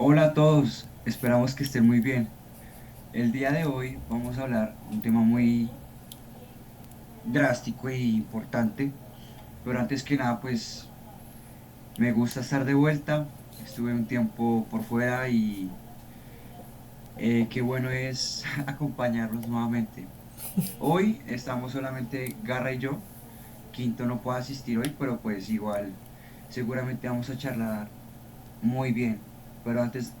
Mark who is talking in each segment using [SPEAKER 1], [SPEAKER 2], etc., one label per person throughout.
[SPEAKER 1] Hola a todos, esperamos que estén muy bien. El día de hoy vamos a hablar un tema muy drástico e importante, pero antes que nada, pues me gusta estar de vuelta. Estuve un tiempo por fuera y qué bueno es acompañarlos nuevamente. Hoy estamos solamente Garra y yo. Quinto no puede asistir hoy, pero pues igual seguramente vamos a charlar muy bien. Pero antes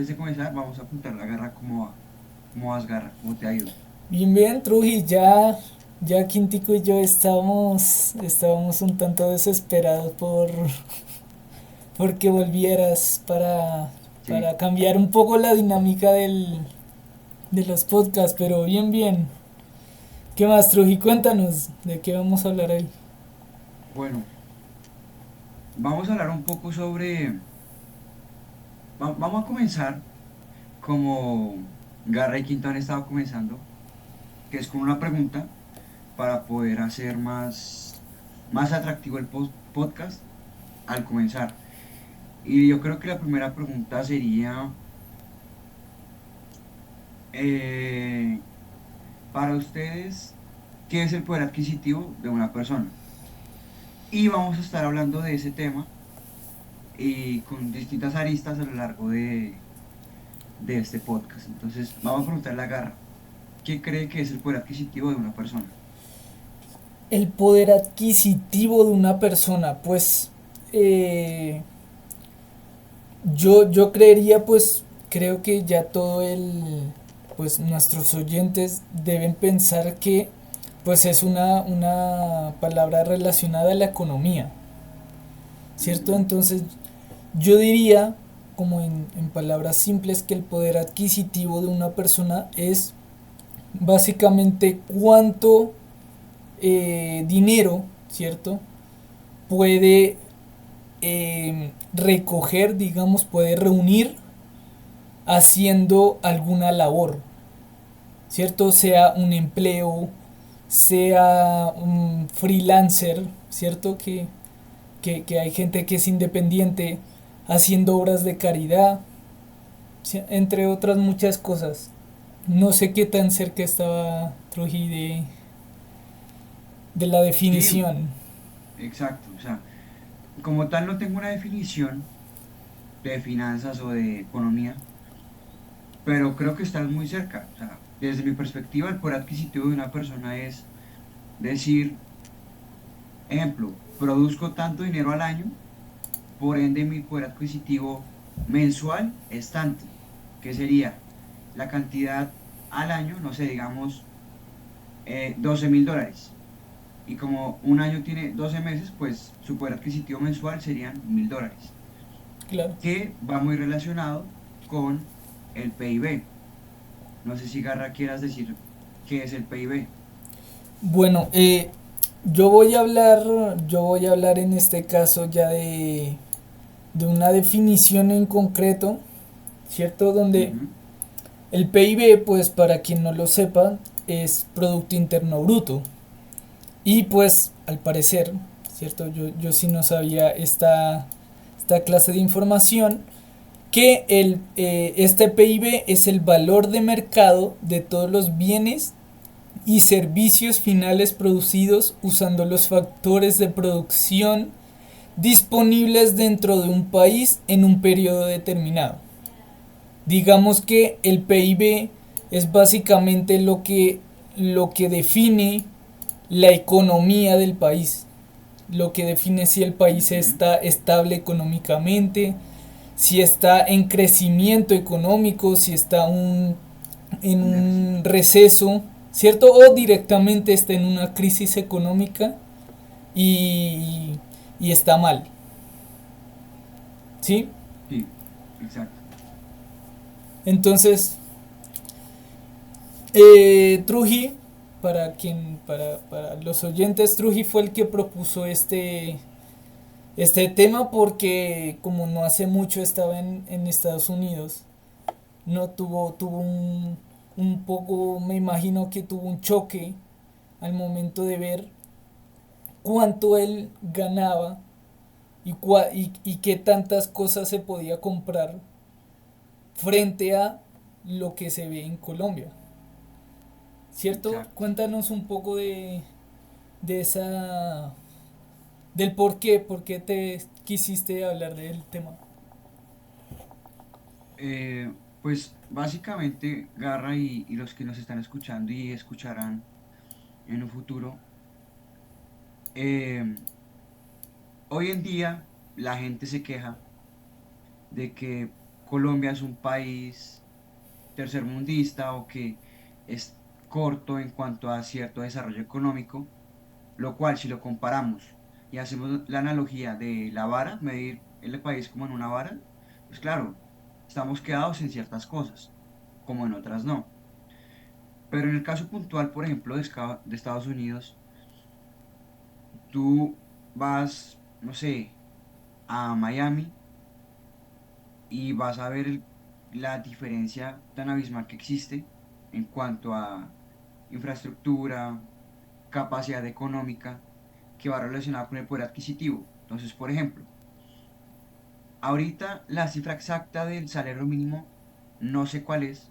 [SPEAKER 1] de comenzar, vamos a apuntar la garra cómo va. ¿Cómo vas, garra? ¿Cómo te ha ido?
[SPEAKER 2] Bien, bien, Truji, ya Quintico y yo estábamos un tanto desesperados por que volvieras
[SPEAKER 1] Sí.
[SPEAKER 2] para cambiar un poco la dinámica de los podcasts, pero bien, bien. ¿Qué más, Truji? Cuéntanos de qué vamos a hablar hoy.
[SPEAKER 1] Bueno, vamos a hablar un poco vamos a comenzar como Garra y Quinto han estado comenzando, que es con una pregunta para poder hacer más atractivo el podcast al comenzar. Y yo creo que la primera pregunta sería, eh, para ustedes, ¿qué es el poder adquisitivo de una persona? Y vamos a estar hablando de ese tema y con distintas aristas a lo largo de este podcast. Entonces, vamos a preguntarle a Garra, ¿qué cree que es el poder adquisitivo de una persona?
[SPEAKER 2] El poder adquisitivo de una persona, pues eh, yo creería, pues creo que ya pues nuestros oyentes deben pensar que pues es una palabra relacionada a la economía, ¿cierto?
[SPEAKER 1] Ujú.
[SPEAKER 2] Entonces yo diría, como en palabras simples, que el poder adquisitivo de una persona es básicamente cuánto dinero, ¿cierto? Puede recoger, digamos, puede reunir haciendo alguna labor, ¿cierto? Sea un empleo, sea un freelancer, ¿cierto? Que hay gente que es independiente haciendo obras de caridad, entre otras muchas cosas. No sé qué tan cerca estaba Truji de la
[SPEAKER 1] Sí,
[SPEAKER 2] definición.
[SPEAKER 1] exacto. O sea, como tal no tengo una definición de finanzas o de economía, pero creo que estás muy cerca. O sea, desde mi perspectiva, el poder adquisitivo de una persona es decir, ejemplo, produzco tanto dinero al año, por ende mi poder adquisitivo mensual es tanto, que sería la cantidad al año, no sé, digamos, $12.000. Y como un año tiene 12 meses, pues su poder adquisitivo mensual serían $1.000,
[SPEAKER 2] Claro.
[SPEAKER 1] que va muy relacionado con el PIB. No sé si Garra quieras decir qué es el PIB.
[SPEAKER 2] Bueno, yo voy a hablar en este caso ya de una definición en concreto, ¿cierto? Donde
[SPEAKER 1] Ujú.
[SPEAKER 2] el PIB, pues para quien no lo sepa, es Producto Interno Bruto. Y pues al parecer, ¿cierto? Yo sí no sabía esta clase de información, que este PIB es el valor de mercado de todos los bienes y servicios finales producidos usando los factores de producción disponibles dentro de un país en un periodo determinado. Digamos que el PIB es básicamente lo que define la economía del país, lo que define si el país
[SPEAKER 1] Ujú.
[SPEAKER 2] está estable económicamente, si está en crecimiento económico, si está en
[SPEAKER 1] Un
[SPEAKER 2] un
[SPEAKER 1] déficit.
[SPEAKER 2] receso, ¿cierto? O directamente está en una crisis económica y, y está mal, ¿sí?
[SPEAKER 1] Sí, exacto.
[SPEAKER 2] Entonces, Truji, para los oyentes, Truji fue el que propuso este tema porque como no hace mucho estaba en Estados Unidos, no tuvo un poco, me imagino que tuvo un choque al momento de ver cuánto él ganaba y qué tantas cosas se podía comprar frente a lo que se ve en Colombia. ¿Cierto?
[SPEAKER 1] exacto.
[SPEAKER 2] Cuéntanos un poco de esa, del por qué te quisiste hablar del tema.
[SPEAKER 1] Pues básicamente Garra y los que nos están escuchando y escucharán en un futuro, eh, hoy en día la gente se queja de que Colombia es un país tercermundista o que es corto en cuanto a cierto desarrollo económico, lo cual si lo comparamos y hacemos la analogía de la vara, medir el país como en una vara, pues claro, estamos quedados en ciertas cosas, como en otras no. Pero en el caso puntual, por ejemplo, de Estados Unidos, tú vas, no sé, a Miami y vas a ver la diferencia tan abismal que existe en cuanto a infraestructura, capacidad económica, que va relacionada con el poder adquisitivo. Entonces, por ejemplo, ahorita la cifra exacta del salario mínimo no sé cuál es,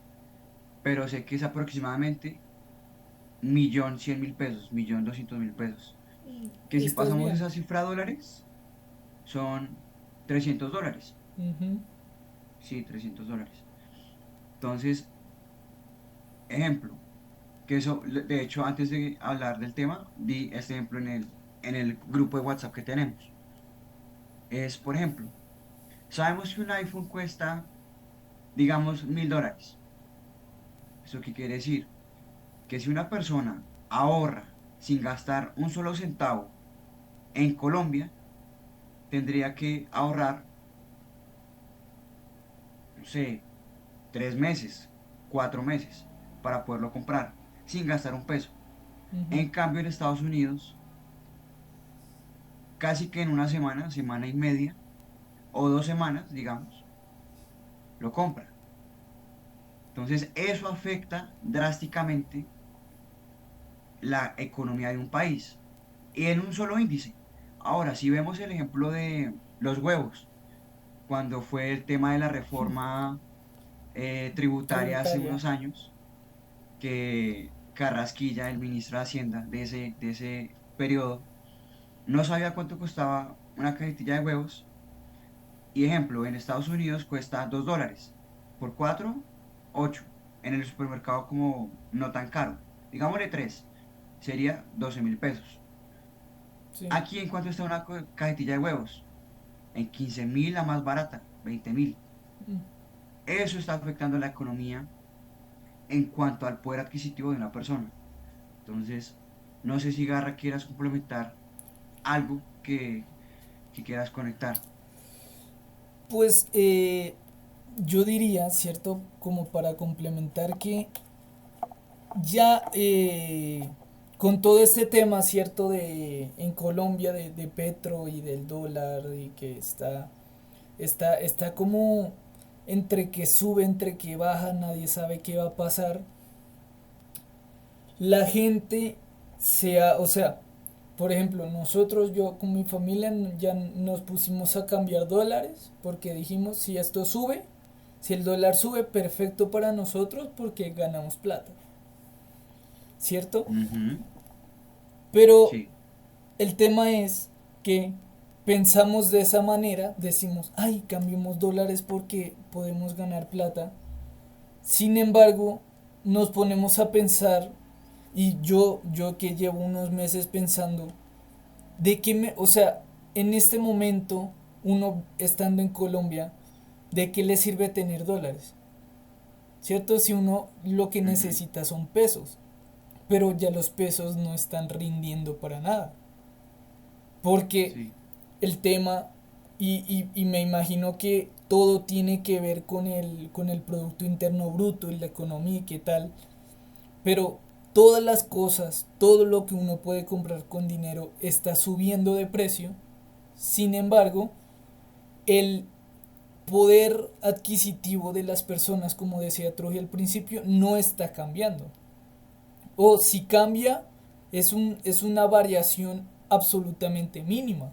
[SPEAKER 1] pero sé que es aproximadamente 1.100.000 pesos, 1.200.000 pesos. Que si
[SPEAKER 2] ¿Estás
[SPEAKER 1] pasamos
[SPEAKER 2] bien?
[SPEAKER 1] esa cifra a dólares, son $300.
[SPEAKER 2] Ujú.
[SPEAKER 1] Sí, $300. Entonces, ejemplo, que eso, de hecho, antes de hablar del tema, di este ejemplo en el grupo de WhatsApp que tenemos. Es, por ejemplo, sabemos que un iPhone cuesta, digamos, $1.000. ¿Eso qué quiere decir? Que si una persona ahorra sin gastar un solo centavo en Colombia, tendría que ahorrar, no sé, 3 meses, 4 meses para poderlo comprar sin gastar un peso.
[SPEAKER 2] Ujú.
[SPEAKER 1] En cambio, en Estados Unidos, casi que en una semana, semana y media o 2 semanas, digamos, lo compra. Entonces, eso afecta drásticamente la economía de un país y en un solo índice. Ahora, si vemos el ejemplo de los huevos, cuando fue el tema de la reforma tributaria hace
[SPEAKER 2] Tributaria.
[SPEAKER 1] unos años, que Carrasquilla, el ministro de Hacienda de ese periodo, no sabía cuánto costaba una cajetilla de huevos. Y ejemplo, en Estados Unidos cuesta $2. Por cuatro, 8. En el supermercado como no tan caro. Digámosle 3. Sería 12.000 pesos.
[SPEAKER 2] Sí.
[SPEAKER 1] Aquí en cuanto está una cajetilla de huevos. En 15.000 la más barata. 20.000.
[SPEAKER 2] Mm.
[SPEAKER 1] Eso está afectando la economía en cuanto al poder adquisitivo de una persona. Entonces, no sé si Garra quieras complementar algo que quieras conectar.
[SPEAKER 2] Pues yo diría, ¿cierto? Como para complementar que ya con todo este tema, ¿cierto? De en Colombia de Petro y del dólar y que está como entre que sube, entre que baja, nadie sabe qué va a pasar. La gente o sea, por ejemplo, nosotros, yo con mi familia ya nos pusimos a cambiar dólares porque dijimos, si esto sube, si el dólar sube, perfecto para nosotros porque ganamos plata, ¿cierto?
[SPEAKER 1] Ujú.
[SPEAKER 2] Pero
[SPEAKER 1] Sí.
[SPEAKER 2] el tema es que pensamos de esa manera, decimos, ay, cambiemos dólares porque podemos ganar plata. Sin embargo, nos ponemos a pensar, y yo que llevo unos meses pensando, o sea, en este momento, uno estando en Colombia, ¿de qué le sirve tener dólares? ¿Cierto? Si uno lo que
[SPEAKER 1] Ujú.
[SPEAKER 2] necesita son pesos, pero ya los pesos no están rindiendo para nada. Porque
[SPEAKER 1] Sí.
[SPEAKER 2] el tema, y me imagino que todo tiene que ver con el Producto Interno Bruto y la economía y qué tal, pero todas las cosas, todo lo que uno puede comprar con dinero está subiendo de precio. Sin embargo, el poder adquisitivo de las personas, como decía Troji al principio, no está cambiando. O si cambia, es una variación absolutamente mínima.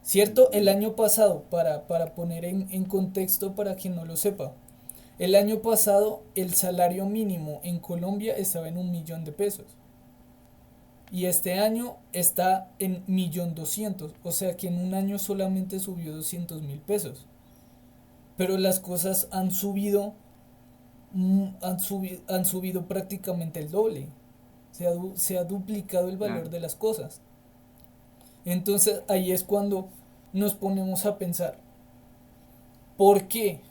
[SPEAKER 2] ¿Cierto? El
[SPEAKER 1] Ujú.
[SPEAKER 2] año pasado, para poner en contexto para quien no lo sepa, El año pasado el salario mínimo en Colombia estaba en 1.000.000 de pesos. Y este año está en 1.200.000. O sea que en un año solamente subió 200.000 pesos. Pero las cosas han subido prácticamente el doble. Se ha duplicado el valor
[SPEAKER 1] Claro,
[SPEAKER 2] de las cosas. Entonces ahí es cuando nos ponemos a pensar, ¿por qué?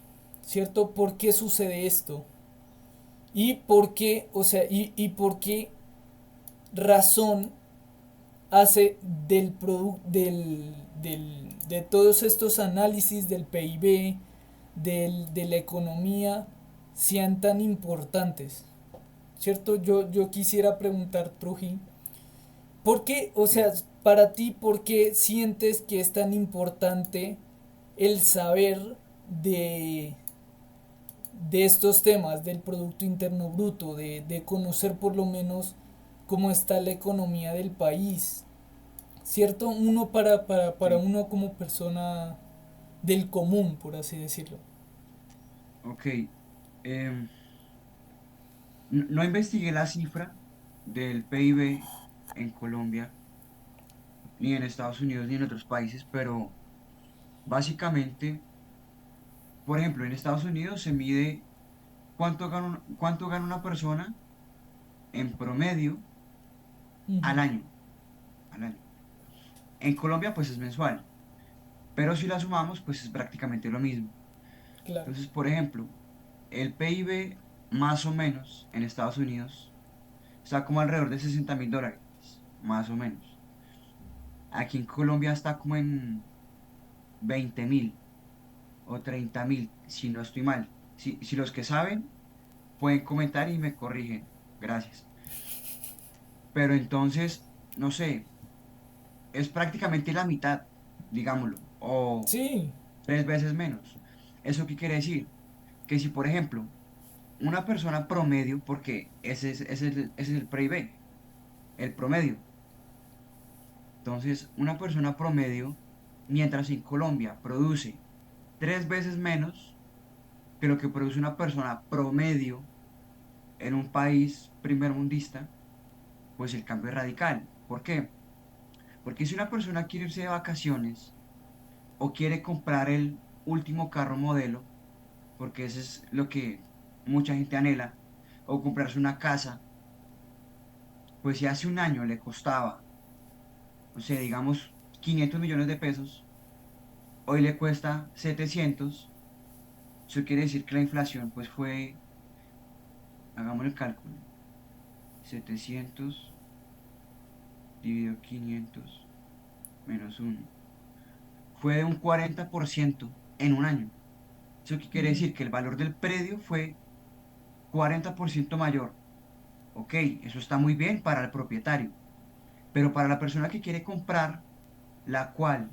[SPEAKER 2] ¿Cierto? ¿Por qué sucede esto? ¿Y por qué, o sea, y por qué razón hace de todos estos análisis del PIB, de la economía, sean tan importantes? ¿Cierto? Yo quisiera preguntar, Truji, ¿por qué, o
[SPEAKER 1] sí.
[SPEAKER 2] sea, para ti, por qué sientes que es tan importante el saber de, de estos temas, del Producto Interno Bruto, de conocer por lo menos cómo está la economía del país? ¿Cierto? Uno para
[SPEAKER 1] Sí.
[SPEAKER 2] uno como persona del común, por así decirlo.
[SPEAKER 1] Ok. No investigué la cifra del PIB en Colombia, ni en Estados Unidos, ni en otros países, pero básicamente, por ejemplo, en Estados Unidos se mide cuánto gana una persona en promedio al
[SPEAKER 2] Ujú.
[SPEAKER 1] año, al año. En Colombia, pues es mensual, pero si la sumamos, pues es prácticamente lo mismo.
[SPEAKER 2] Claro.
[SPEAKER 1] Entonces, por ejemplo, el PIB más o menos en Estados Unidos está como alrededor de $60.000, más o menos. Aquí en Colombia está como en 20.000 o 30.000, si no estoy mal. Si los que saben pueden comentar y me corrigen. Gracias. Pero entonces, no sé, es prácticamente la mitad, digámoslo, o
[SPEAKER 2] Sí.
[SPEAKER 1] 3 veces menos. ¿Eso qué quiere decir? Que si, por ejemplo, una persona promedio, porque ese es el PIB, el promedio. Entonces, una persona promedio, mientras en Colombia produce 3 veces menos que lo que produce una persona promedio en un país primermundista, pues el cambio es radical. ¿Por qué? Porque si una persona quiere irse de vacaciones o quiere comprar el último carro modelo, porque eso es lo que mucha gente anhela, o comprarse una casa, pues si hace un año le costaba, o sea, digamos, 500 millones de pesos, hoy le cuesta 700. Eso quiere decir que la inflación, pues fue, hagamos el cálculo, 700 dividido 500 menos uno, fue de un 40% en un año. ¿Eso qué quiere
[SPEAKER 2] Ujú.
[SPEAKER 1] decir? Que el valor del predio fue 40% mayor. Ok, eso está muy bien para el propietario, pero para la persona que quiere comprar, la cual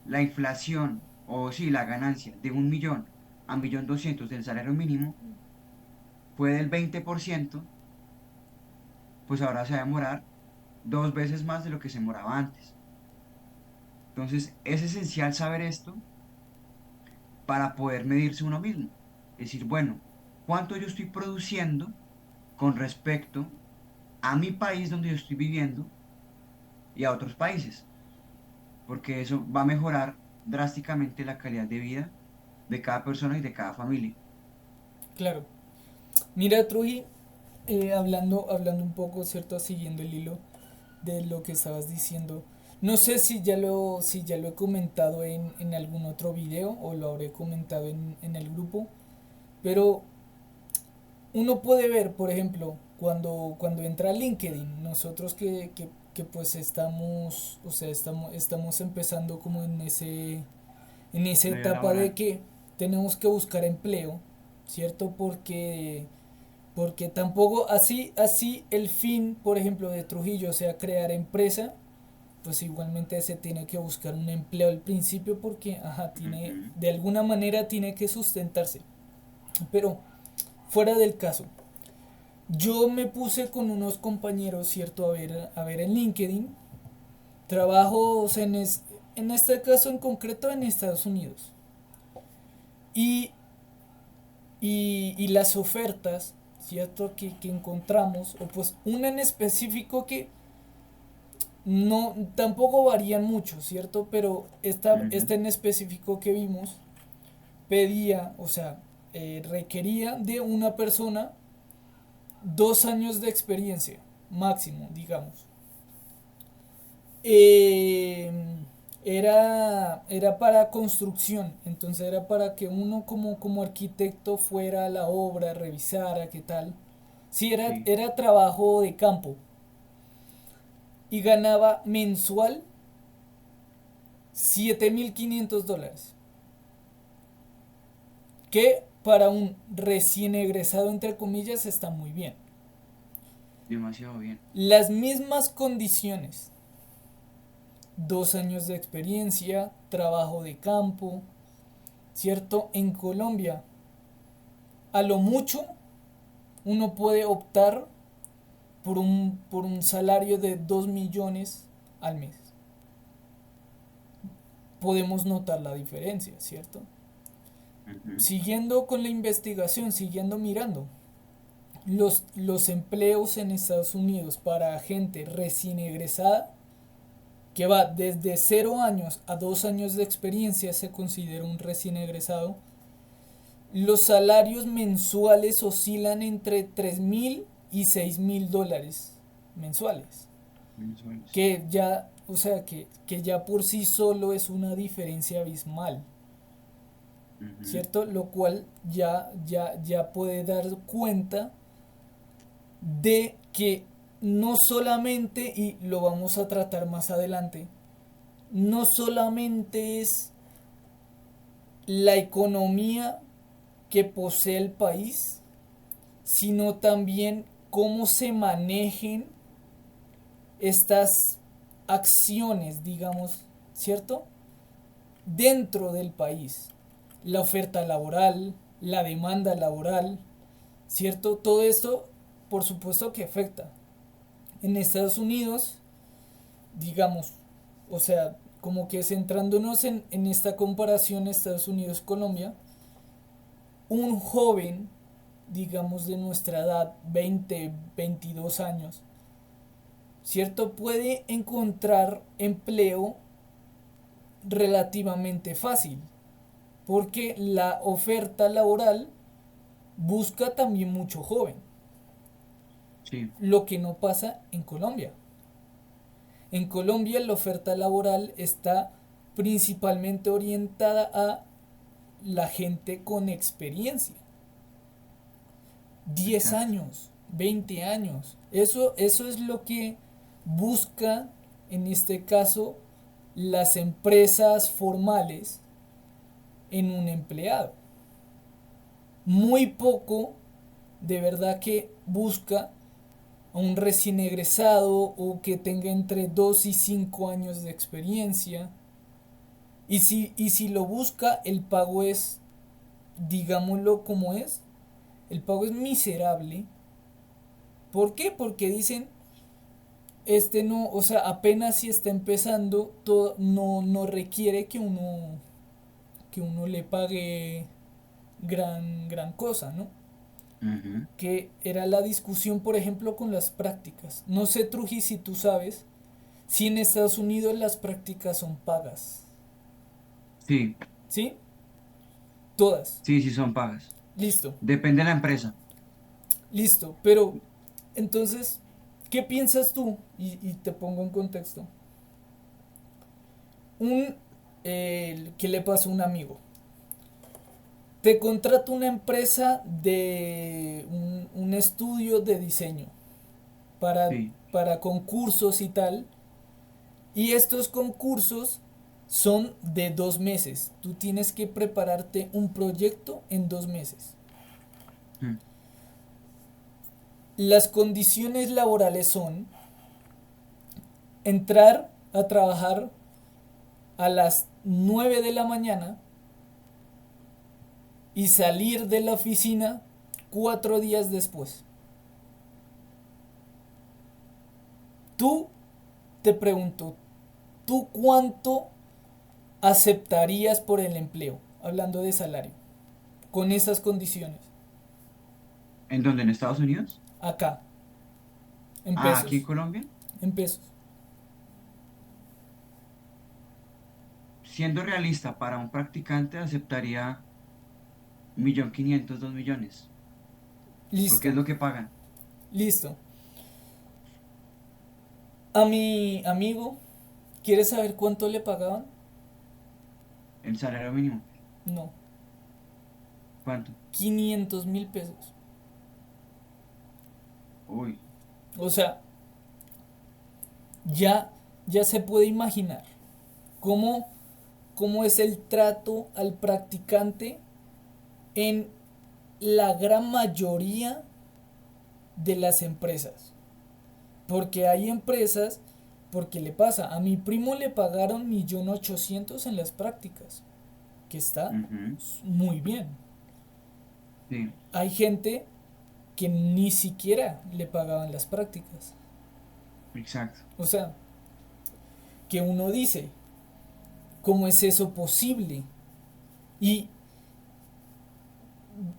[SPEAKER 1] la inflación, o sí, la ganancia de 1.000.000 a 1.200.000 del salario mínimo fue del 20%, pues ahora se va a demorar 2 veces más de lo que se demoraba antes. Entonces, es esencial saber esto para poder medirse uno mismo. Es decir, bueno, ¿cuánto yo estoy produciendo con respecto a mi país donde yo estoy viviendo y a otros países? Porque eso va a mejorar drásticamente la calidad de vida de cada persona y de cada familia.
[SPEAKER 2] Claro. Mira, Truji, hablando un poco, ¿cierto? Siguiendo el hilo de lo que estabas diciendo. No sé si ya lo he comentado en algún otro video o lo habré comentado en el grupo, pero uno puede ver, por ejemplo, cuando entra a LinkedIn, nosotros que pues estamos, o sea, estamos empezando como en esa
[SPEAKER 1] La vida
[SPEAKER 2] etapa de
[SPEAKER 1] laboral.
[SPEAKER 2] que tenemos que buscar empleo, ¿cierto? Porque tampoco así el fin, por ejemplo, de Trujillo sea crear empresa, pues igualmente se tiene que buscar un empleo al principio porque, ajá,
[SPEAKER 1] Ujú.
[SPEAKER 2] de alguna manera tiene que sustentarse. Pero fuera del caso, yo me puse con unos compañeros, ¿cierto? A ver en LinkedIn, trabajos en este caso en concreto en Estados Unidos. Y y las ofertas, ¿cierto? Que encontramos, o pues una en específico que no, tampoco varían mucho, ¿cierto? Pero esta
[SPEAKER 1] Ujú.
[SPEAKER 2] en específico que vimos pedía, o sea, requería de una persona 2 años de experiencia, máximo, digamos. Eh, era para construcción, entonces era para que uno como arquitecto fuera a la obra, revisara qué tal. Sí,
[SPEAKER 1] Sí,
[SPEAKER 2] era trabajo de campo y ganaba mensual $7.500, que para un recién egresado, entre comillas, está muy bien.
[SPEAKER 1] demasiado bien.
[SPEAKER 2] Las mismas condiciones, 2 años de experiencia, trabajo de campo, ¿cierto? En Colombia, a lo mucho, uno puede optar por un salario de 2 millones al mes. Podemos notar la diferencia, ¿cierto?
[SPEAKER 1] Ujú.
[SPEAKER 2] Siguiendo con la investigación, siguiendo mirando, los empleos en Estados Unidos para gente recién egresada, que va desde 0 años a 2 años de experiencia, se considera un recién egresado. Los salarios mensuales oscilan entre 3.000 y $6.000 mensuales.
[SPEAKER 1] Mensuales.
[SPEAKER 2] Que ya, o sea, que ya por sí solo es una diferencia abismal,
[SPEAKER 1] Ujú.
[SPEAKER 2] ¿cierto? Lo cual ya puede dar cuenta de que no solamente, y lo vamos a tratar más adelante, no solamente es la economía que posee el país, sino también cómo se manejen estas acciones, digamos, ¿cierto? Dentro del país. La oferta laboral, la demanda laboral, ¿cierto? Todo esto, por supuesto que afecta. En Estados Unidos, digamos, o sea, como que centrándonos en esta comparación Estados Unidos-Colombia, un joven, digamos de nuestra edad, 20 22 años, ¿cierto? Puede encontrar empleo relativamente fácil, porque la oferta laboral busca también mucho joven,
[SPEAKER 1] Sí,
[SPEAKER 2] lo que no pasa en Colombia. En Colombia la oferta laboral está principalmente orientada a la gente con experiencia. diez
[SPEAKER 1] exacto.
[SPEAKER 2] años, 20 años. Eso es lo que busca, en este caso, las empresas formales en un empleado. Muy poco de verdad que busca a un recién egresado o que tenga entre 2 y 5 años de experiencia. Y si lo busca, el pago es, digámoslo como es, el pago es miserable. ¿Por qué? Porque dicen, este no, o sea, apenas si está empezando, todo, no requiere que uno le pague gran cosa, ¿no?
[SPEAKER 1] Ujú.
[SPEAKER 2] Que era la discusión, por ejemplo, con las prácticas. No sé, Truji, si tú sabes, si en Estados Unidos las prácticas son pagas.
[SPEAKER 1] Sí,
[SPEAKER 2] ¿Sí? Todas.
[SPEAKER 1] sí, sí son pagas.
[SPEAKER 2] Listo.
[SPEAKER 1] Depende de la empresa.
[SPEAKER 2] Listo. Pero, entonces, ¿qué piensas tú? Y te pongo en contexto. ¿Qué le pasó a un amigo? Te contrata una empresa de un estudio de diseño para,
[SPEAKER 1] Sí,
[SPEAKER 2] para concursos y tal. Y estos concursos son de 2 meses. Tú tienes que prepararte un proyecto en 2 meses.
[SPEAKER 1] mm,
[SPEAKER 2] Las condiciones laborales son entrar a trabajar a las 9 de la mañana y salir de la oficina 4 días después. Tú, te pregunto, ¿tú cuánto aceptarías por el empleo? Hablando de salario, con esas condiciones.
[SPEAKER 1] ¿En dónde? ¿En Estados Unidos?
[SPEAKER 2] Acá, en
[SPEAKER 1] Ah, aquí en
[SPEAKER 2] pesos,
[SPEAKER 1] Colombia.
[SPEAKER 2] en pesos.
[SPEAKER 1] Siendo realista, para un practicante aceptaría 1.500.000, 2.000.000, porque es
[SPEAKER 2] Listo,
[SPEAKER 1] lo que pagan,
[SPEAKER 2] listo. A mi amigo, ¿quieres saber cuánto le pagaban?
[SPEAKER 1] el salario mínimo.
[SPEAKER 2] No,
[SPEAKER 1] ¿Cuánto?
[SPEAKER 2] 500.000 pesos.
[SPEAKER 1] Uy,
[SPEAKER 2] O sea, ya, ya se puede imaginar cómo, cómo es el trato al practicante en la gran mayoría de las empresas. Porque hay empresas, porque le pasa, a mi primo le pagaron 1.800.000 en las prácticas, que está
[SPEAKER 1] ujú,
[SPEAKER 2] muy bien.
[SPEAKER 1] sí,
[SPEAKER 2] Hay gente que ni siquiera le pagaban las prácticas.
[SPEAKER 1] exacto.
[SPEAKER 2] O sea, que uno dice, ¿cómo es eso posible? Y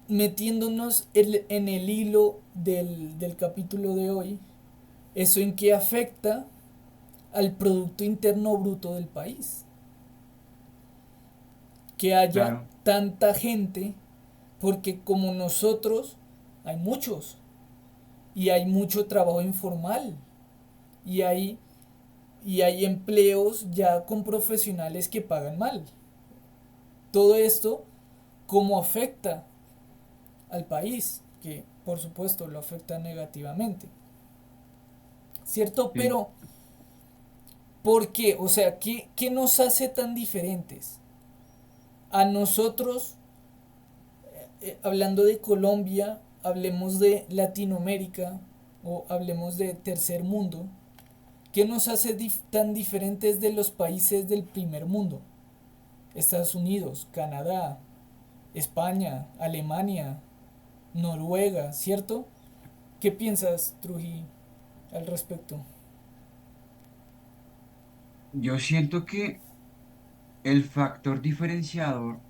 [SPEAKER 2] metiéndonos en el hilo del capítulo de hoy, ¿eso en qué afecta al Producto Interno Bruto del país? Que haya
[SPEAKER 1] Claro,
[SPEAKER 2] tanta gente, porque como nosotros, hay muchos, y hay mucho trabajo informal, y hay empleos ya con profesionales que pagan mal. Todo esto, ¿cómo afecta al país? Que por supuesto lo afecta negativamente. ¿Cierto?
[SPEAKER 1] sí.
[SPEAKER 2] Pero, ¿por qué? O sea, ¿qué nos hace tan diferentes? A nosotros, hablando de Colombia, hablemos de Latinoamérica o hablemos de tercer mundo, ¿qué nos hace tan diferentes de los países del primer mundo? Estados Unidos, Canadá, España, Alemania, Noruega, ¿cierto? ¿Qué piensas, Truji, al respecto?
[SPEAKER 1] Yo siento que el factor diferenciador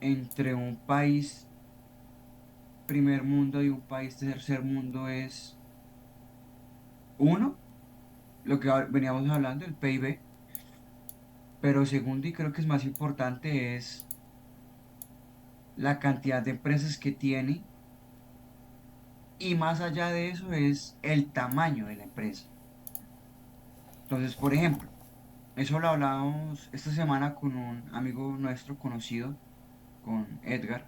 [SPEAKER 1] entre un país primer mundo y un país tercer mundo es, uno, lo que veníamos hablando, el PIB, pero segundo, y creo que es más importante, es la cantidad de empresas que tiene, y más allá de eso es el tamaño de la empresa. Entonces, por ejemplo, eso lo hablábamos esta semana con un amigo nuestro conocido, con Edgar.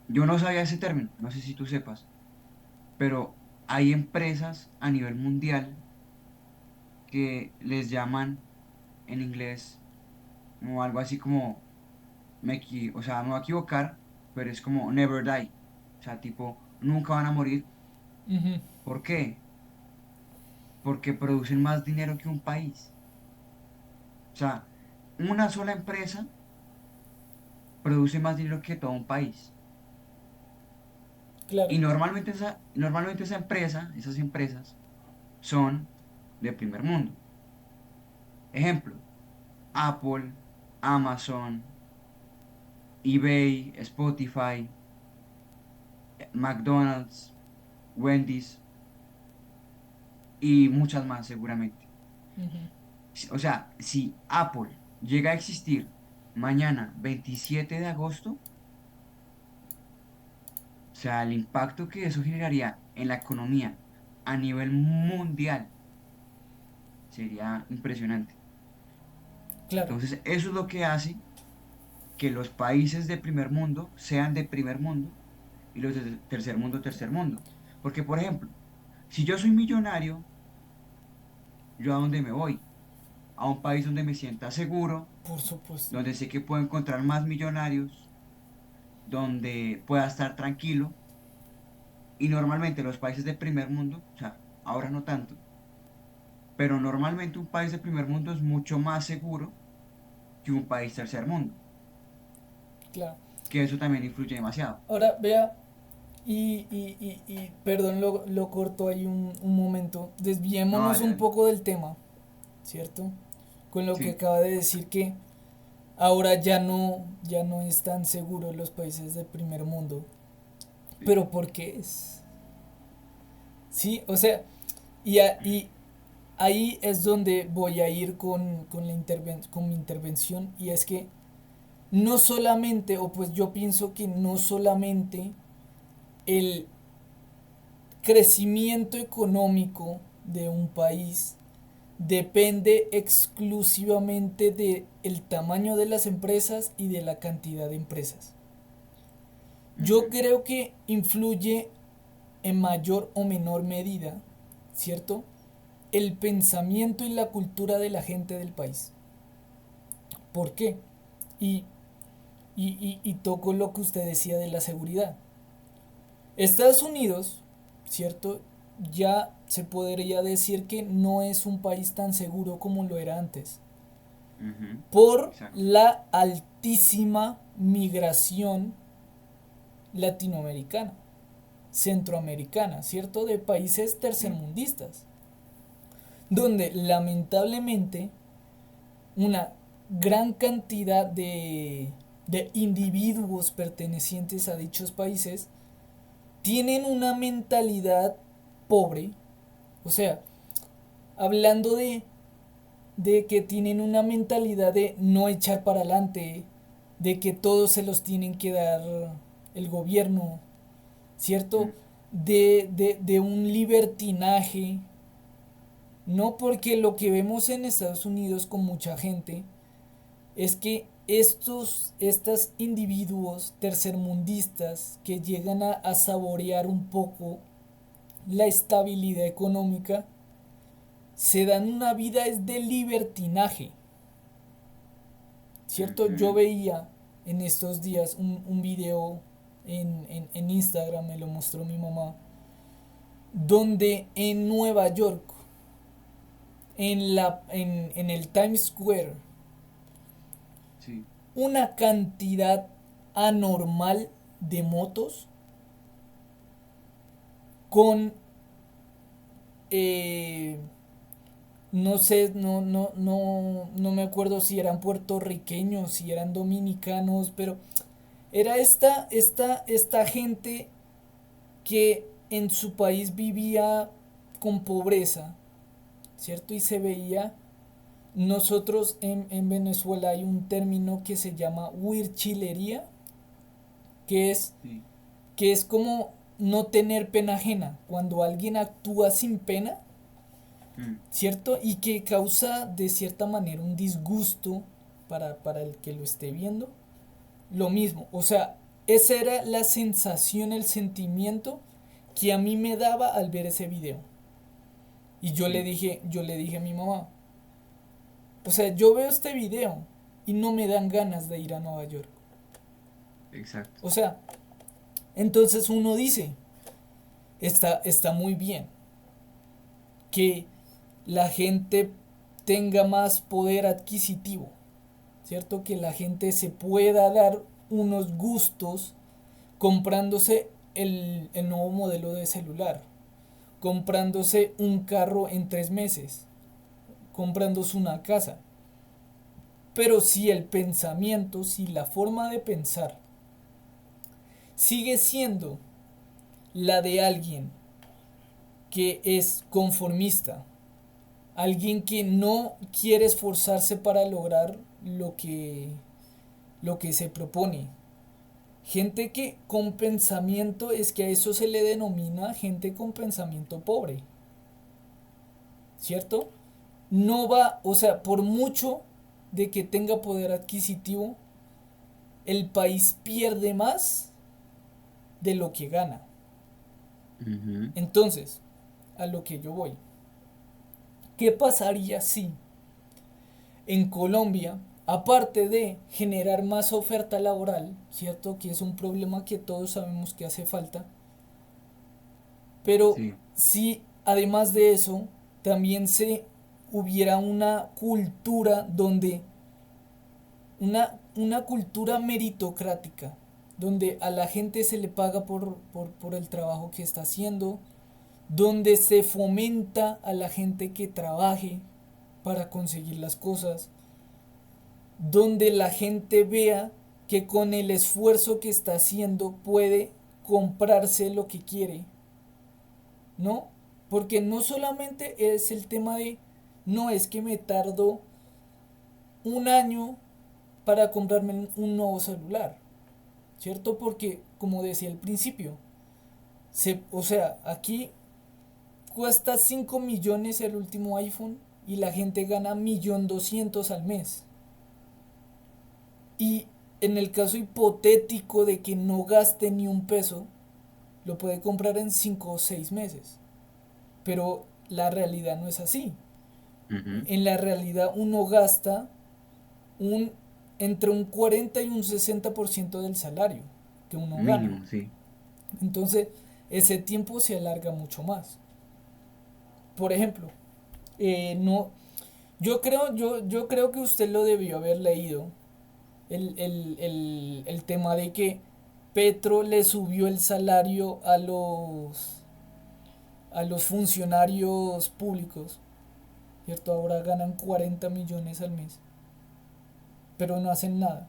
[SPEAKER 1] Yo no sabía ese término, no sé si tú sepas, pero hay empresas a nivel mundial que les llaman en inglés como algo así como, o sea, me voy a equivocar, pero es como never die. O sea, tipo, nunca van a morir.
[SPEAKER 2] Ujú.
[SPEAKER 1] ¿Por qué? Porque producen más dinero que un país. O sea, una sola empresa produce más dinero que todo un país.
[SPEAKER 2] Claro.
[SPEAKER 1] Y normalmente esa empresa, esas empresas, son de primer mundo. Ejemplo, Apple, Amazon, eBay, Spotify, McDonald's, Wendy's y muchas más seguramente.
[SPEAKER 2] Ujú.
[SPEAKER 1] O sea, si Apple llega a existir mañana, 27 de agosto, o sea, el impacto que eso generaría en la economía a nivel mundial sería impresionante.
[SPEAKER 2] Claro.
[SPEAKER 1] Entonces, eso es lo que hace que los países de primer mundo sean de primer mundo y los de tercer mundo. Porque, por ejemplo, si yo soy millonario, ¿yo a dónde me voy? A un país donde me sienta seguro,
[SPEAKER 2] Por supuesto.
[SPEAKER 1] donde sé que puedo encontrar más millonarios, donde pueda estar tranquilo. Y normalmente los países de primer mundo, o sea, ahora no tanto, pero normalmente un país de primer mundo es mucho más seguro que un país tercer mundo,
[SPEAKER 2] Claro.
[SPEAKER 1] que eso también influye demasiado.
[SPEAKER 2] Ahora, vea, perdón, lo corto ahí un momento.
[SPEAKER 1] No,
[SPEAKER 2] Desviémonos
[SPEAKER 1] dale,
[SPEAKER 2] un
[SPEAKER 1] dale.
[SPEAKER 2] poco del tema, ¿cierto? Con lo que
[SPEAKER 1] Sí,
[SPEAKER 2] acaba de decir que ahora ya no es tan seguro los países del primer mundo.
[SPEAKER 1] Sí.
[SPEAKER 2] pero ¿por qué es? Sí, o sea, y ahí es donde voy a ir con mi intervención, y es que no solamente, o pues yo pienso que no solamente el crecimiento económico de un país depende exclusivamente de el tamaño de las empresas y de la cantidad de empresas. Yo
[SPEAKER 1] Ujú,
[SPEAKER 2] creo que influye en mayor o menor medida, ¿cierto? El pensamiento y la cultura de la gente del país. ¿Por qué? Y, y toco lo que usted decía de la seguridad. Estados Unidos, ¿cierto? Ya se podría decir que no es un país tan seguro como lo era antes,
[SPEAKER 1] ujú,
[SPEAKER 2] por
[SPEAKER 1] exacto.
[SPEAKER 2] la altísima migración latinoamericana, centroamericana, ¿cierto? De países
[SPEAKER 1] Sí.
[SPEAKER 2] tercermundistas, donde lamentablemente una gran cantidad de individuos pertenecientes a dichos países tienen una mentalidad pobre, o sea, hablando de que tienen una mentalidad de no echar para adelante, de que todos se los tienen que dar el gobierno, ¿cierto?
[SPEAKER 1] Mm,
[SPEAKER 2] De un libertinaje, no, porque lo que vemos en Estados Unidos con mucha gente es que estos individuos tercermundistas que llegan a saborear un poco la estabilidad económica, se dan una vida es de libertinaje, ¿cierto? Yo
[SPEAKER 1] ujú,
[SPEAKER 2] veía en estos días un video en Instagram, me lo mostró mi mamá, donde en Nueva York, en el Times Square,
[SPEAKER 1] sí.
[SPEAKER 2] una cantidad anormal de motos con eh, no sé, no me acuerdo si eran puertorriqueños, si eran dominicanos, pero era esta gente que en su país vivía con pobreza, ¿cierto? Y se veía, nosotros en Venezuela hay un término que se llama huirchilería, que es,
[SPEAKER 1] Sí.
[SPEAKER 2] que es como no tener pena ajena, cuando alguien actúa sin pena,
[SPEAKER 1] Mm,
[SPEAKER 2] ¿cierto? Y que causa de cierta manera un disgusto para el que lo esté viendo. Lo mismo, o sea, esa era la sensación, el sentimiento que a mí me daba al ver ese video. Y
[SPEAKER 1] sí.
[SPEAKER 2] yo le dije a mi mamá, o sea, yo veo este video y no me dan ganas de ir a Nueva York.
[SPEAKER 1] Exacto.
[SPEAKER 2] O sea, entonces uno dice, está muy bien que la gente tenga más poder adquisitivo, ¿cierto? Que la gente se pueda dar unos gustos comprándose el nuevo modelo de celular, comprándose un carro en 3 meses, comprándose una casa. Pero si el pensamiento, si la forma de pensar sigue siendo la de alguien que es conformista, alguien que no quiere esforzarse para lograr lo que se propone, gente que con pensamiento, es que a eso se le denomina gente con pensamiento pobre, ¿cierto? No va, o sea, por mucho de que tenga poder adquisitivo, el país pierde más de lo que gana.
[SPEAKER 1] Ujú,
[SPEAKER 2] Entonces, a lo que yo voy, ¿qué pasaría si en Colombia, aparte de generar más oferta laboral, cierto, que es un problema que todos sabemos que hace falta, pero
[SPEAKER 1] sí.
[SPEAKER 2] si además de eso también se hubiera una cultura donde una cultura meritocrática, donde a la gente se le paga por el trabajo que está haciendo, donde se fomenta a la gente que trabaje para conseguir las cosas, donde la gente vea que con el esfuerzo que está haciendo puede comprarse lo que quiere, ¿no? Porque no solamente es el tema de, no es que me tardo un año para comprarme un nuevo celular, ¿cierto? Porque, como decía al principio, o sea, aquí cuesta 5 millones el último iPhone y la gente gana 1.200.000 al mes. Y en el caso hipotético de que no gaste ni un peso, lo puede comprar en 5 o 6 meses. Pero la realidad no es así.
[SPEAKER 1] Ujú.
[SPEAKER 2] En la realidad uno gasta un, entre un 40 y un 60% del salario que uno gana.
[SPEAKER 1] Mínimo, sí.
[SPEAKER 2] Entonces, ese tiempo se alarga mucho más. Por ejemplo, no, yo creo que usted lo debió haber leído. El tema de que Petro le subió el salario a los funcionarios públicos, ¿cierto? Ahora ganan 40 millones al mes, pero no hacen nada,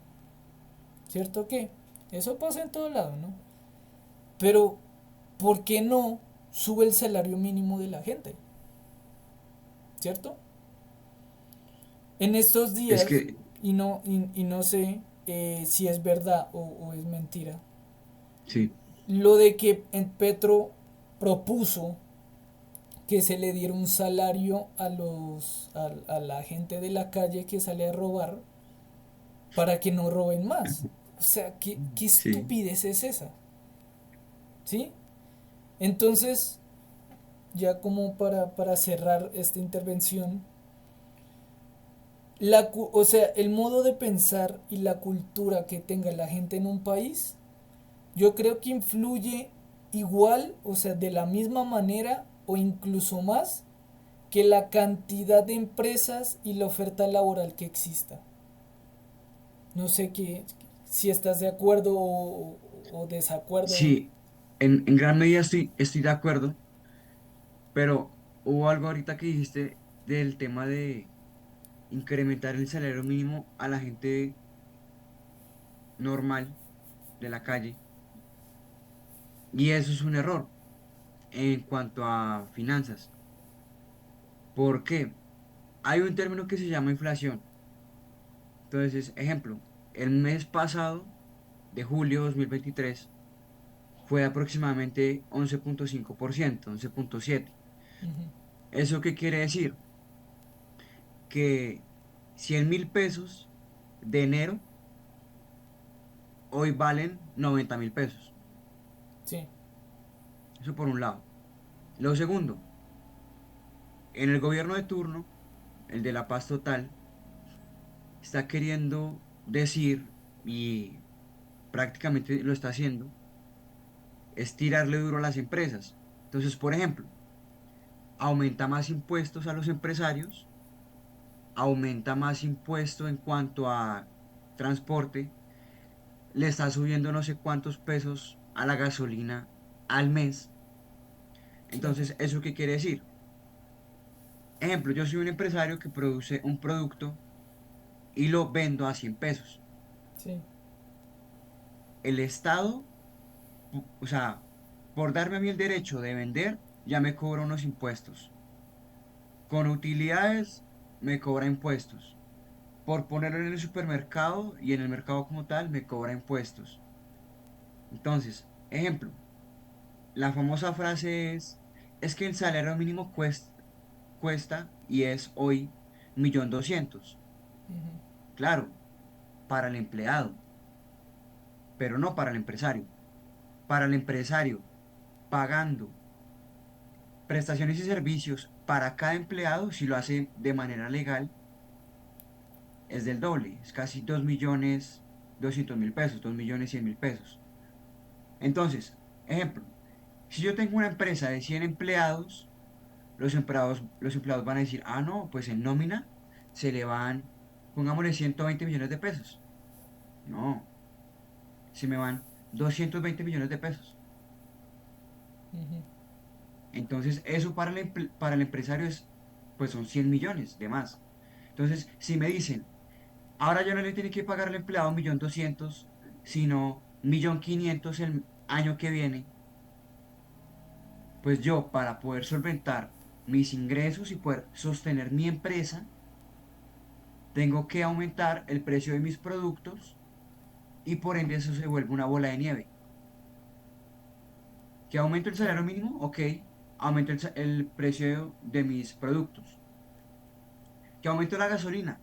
[SPEAKER 2] ¿cierto que? Eso pasa en todo lado, ¿no? Pero, ¿por qué no sube el salario mínimo de la gente? ¿Cierto? En estos
[SPEAKER 1] Es
[SPEAKER 2] días,
[SPEAKER 1] que,
[SPEAKER 2] y no sé si es verdad o es mentira,
[SPEAKER 1] sí,
[SPEAKER 2] lo de que en Petro propuso que se le diera un salario a la gente de la calle que sale a robar para que no roben más. O sea, ¿qué
[SPEAKER 1] sí.
[SPEAKER 2] estupidez es esa? ¿Sí? Entonces, ya como para cerrar esta intervención, o sea, el modo de pensar y la cultura que tenga la gente en un país, yo creo que influye igual, o sea, de la misma manera o incluso más que la cantidad de empresas y la oferta laboral que exista. No sé si estás de acuerdo o desacuerdo.
[SPEAKER 1] Sí, en gran medida estoy de acuerdo, pero hubo algo ahorita que dijiste del tema de incrementar el salario mínimo a la gente normal de la calle, y eso es un error en cuanto a finanzas. ¿Por qué? Hay un término que se llama inflación. Entonces, ejemplo, el mes pasado de julio 2023 fue aproximadamente 11,5%, 11,7%.
[SPEAKER 2] Ujú.
[SPEAKER 1] ¿Eso qué quiere decir? Que 100.000 pesos de enero hoy valen 90.000 pesos.
[SPEAKER 2] Sí.
[SPEAKER 1] Eso por un lado. Lo segundo, en el gobierno de turno, el de la paz total, está queriendo decir, y prácticamente lo está haciendo, es tirarle duro a las empresas. Entonces, por ejemplo, aumenta más impuestos a los empresarios, aumenta más impuesto en cuanto a transporte, le está subiendo no sé cuántos pesos a la gasolina al mes.
[SPEAKER 2] Claro.
[SPEAKER 1] Entonces, ¿eso qué quiere decir? Ejemplo, yo soy un empresario que produce un producto y lo vendo a 100 pesos.
[SPEAKER 2] Sí.
[SPEAKER 1] El Estado, o sea, por darme a mí el derecho de vender, ya me cobra unos impuestos. Con utilidades, me cobra impuestos. Por ponerlo en el supermercado y en el mercado como tal, me cobra impuestos. Entonces, ejemplo, la famosa frase es que el salario mínimo cuesta y es hoy 1.200.000. Claro, para el empleado, pero no para el empresario. Para el empresario, pagando prestaciones y servicios para cada empleado, si lo hace de manera legal, es del doble, es casi 2.200.000 pesos, 2.100.000 pesos. Entonces, ejemplo, si yo tengo una empresa de 100 empleados, los empleados van a decir, ah, no, pues en nómina se le van, pongámosle 120 millones de pesos. No, se me van 220 millones de pesos.
[SPEAKER 2] Ujú.
[SPEAKER 1] Entonces, eso para el empresario pues son 100 millones de más. Entonces, si me dicen, ahora ya no le tiene que pagar al empleado 1.200.000, sino 1.500.000 año que viene, pues yo para poder solventar mis ingresos y poder sostener mi empresa, tengo que aumentar el precio de mis productos y por ende eso se vuelve una bola de nieve. ¿Que aumento el salario
[SPEAKER 2] Claro,
[SPEAKER 1] mínimo? Ok, aumento el precio de mis productos. ¿Que aumento la gasolina?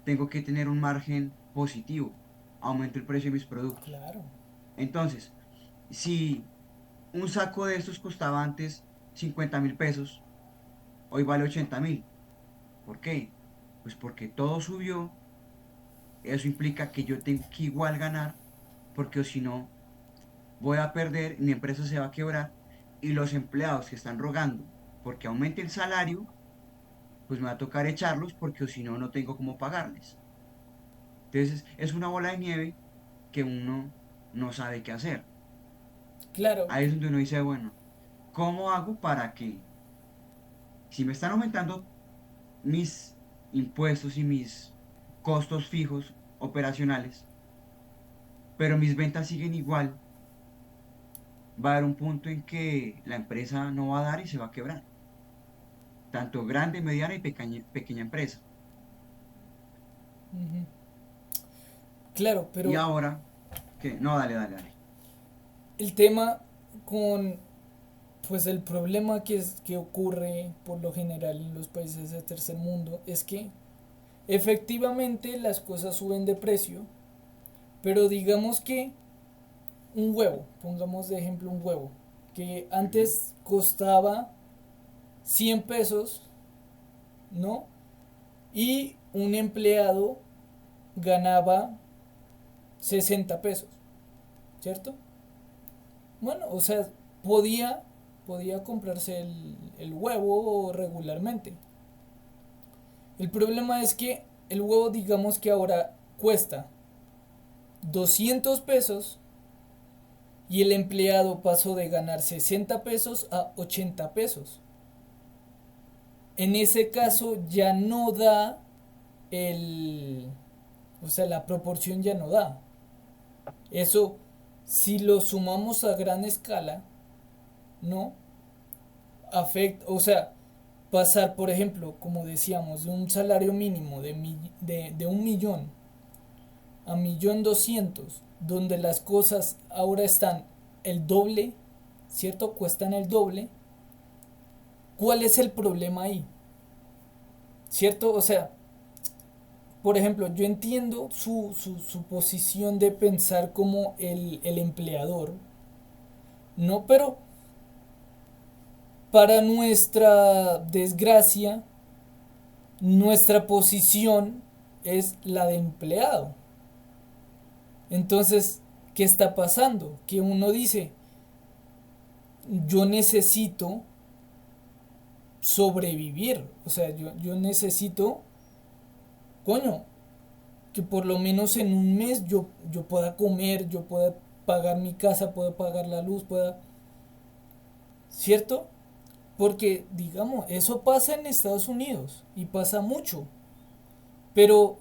[SPEAKER 1] Tengo que tener un margen positivo. Aumento el precio de mis productos.
[SPEAKER 2] claro.
[SPEAKER 1] Entonces, si un saco de estos costaba antes 50.000 pesos, hoy vale 80.000. ¿Por qué? Pues porque todo subió. Eso implica que yo tengo que igual ganar, porque o si no, voy a perder, mi empresa se va a quebrar y los empleados que están rogando porque aumente el salario, pues me va a tocar echarlos porque o si no, no tengo cómo pagarles. Entonces, es una bola de nieve que uno no sabe qué hacer.
[SPEAKER 2] Claro,
[SPEAKER 1] Ahí es donde uno dice, bueno, ¿cómo hago para que si me están aumentando mis impuestos y mis costos fijos operacionales, pero mis ventas siguen igual, va a haber un punto en que la empresa no va a dar y se va a quebrar, tanto grande, mediana y pequeña empresa.
[SPEAKER 2] claro,
[SPEAKER 1] Y
[SPEAKER 2] pero
[SPEAKER 1] ahora, que no, dale, dale, dale.
[SPEAKER 2] el tema con pues el problema que ocurre por lo general en los países de tercer mundo es que efectivamente las cosas suben de precio, pero digamos que un huevo, pongamos de ejemplo un huevo, que
[SPEAKER 1] Ujú,
[SPEAKER 2] antes costaba 100 pesos, ¿no? Y un empleado ganaba 60 pesos, ¿cierto? Bueno, o sea, podía, podía comprarse el huevo regularmente. El problema es que el huevo, digamos que ahora cuesta 200 pesos y el empleado pasó de ganar 60 pesos a 80 pesos. En ese
[SPEAKER 1] sí,
[SPEAKER 2] caso ya no da el... O sea, la proporción ya no da. Eso, si lo sumamos a gran escala, ¿no? Afecta, o sea, pasar, por ejemplo, como decíamos, de un salario mínimo de 1 millón a 1.200.000, donde las cosas ahora están el doble, ¿cierto? Cuestan el doble. ¿Cuál es el problema ahí? ¿Cierto? O sea, por ejemplo, yo entiendo su posición de pensar como el empleador, ¿no? Pero para nuestra desgracia, nuestra posición es la de empleado. Entonces, ¿qué está pasando? Que uno dice, yo necesito sobrevivir. O sea, yo necesito, coño, que por lo menos en un mes yo pueda comer, yo pueda pagar mi casa, pueda pagar la luz, pueda... ¿Cierto? Porque, digamos, eso pasa en Estados Unidos y pasa mucho, pero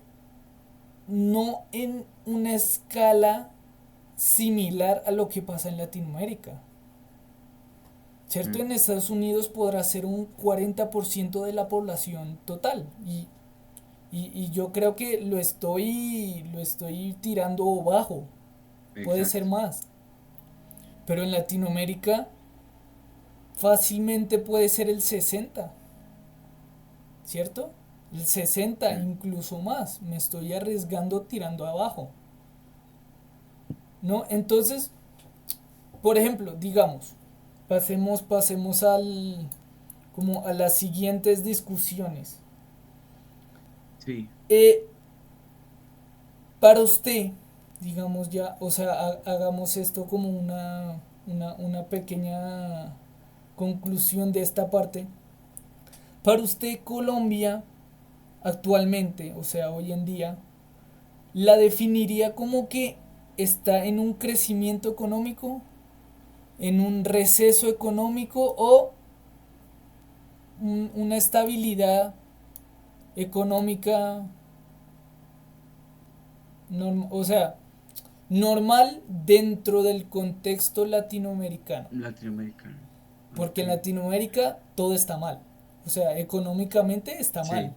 [SPEAKER 2] no en una escala similar a lo que pasa en Latinoamérica. ¿Cierto?
[SPEAKER 1] mm,
[SPEAKER 2] En Estados Unidos podrá ser un 40% de la población total y yo creo que lo estoy tirando bajo, puede ser
[SPEAKER 1] exacto.
[SPEAKER 2] más, pero en Latinoamérica fácilmente puede ser el 60, ¿cierto? El 60
[SPEAKER 1] Mm,
[SPEAKER 2] incluso más, me estoy arriesgando tirando abajo, ¿no? Entonces, por ejemplo, digamos, pasemos al, como a las siguientes discusiones.
[SPEAKER 1] sí,
[SPEAKER 2] Eh, para usted, digamos ya, o sea, hagamos esto como una pequeña conclusión de esta parte. Para usted, Colombia, actualmente, o sea, hoy en día, la definiría como que está en un crecimiento económico, en un receso económico o una estabilidad económica, o sea, Normal dentro del contexto latinoamericano.
[SPEAKER 1] Latinoamericano.
[SPEAKER 2] Porque
[SPEAKER 1] Ok.
[SPEAKER 2] en Latinoamérica todo está mal. O sea, económicamente está mal.
[SPEAKER 1] Sí.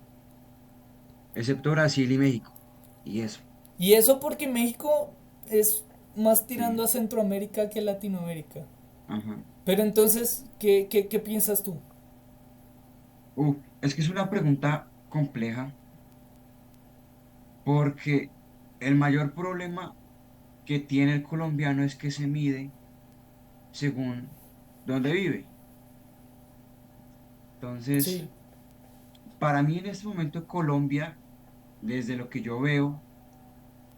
[SPEAKER 1] Excepto Brasil y México. Y eso.
[SPEAKER 2] Y eso porque México es más tirando
[SPEAKER 1] Sí.
[SPEAKER 2] a Centroamérica que a Latinoamérica.
[SPEAKER 1] Ajá.
[SPEAKER 2] Pero entonces, ¿qué piensas tú?
[SPEAKER 1] Es que es una pregunta compleja porque el mayor problema que tiene el colombiano es que se mide según dónde vive.
[SPEAKER 2] Sí.
[SPEAKER 1] Entonces, para mí en este momento Colombia, desde lo que yo veo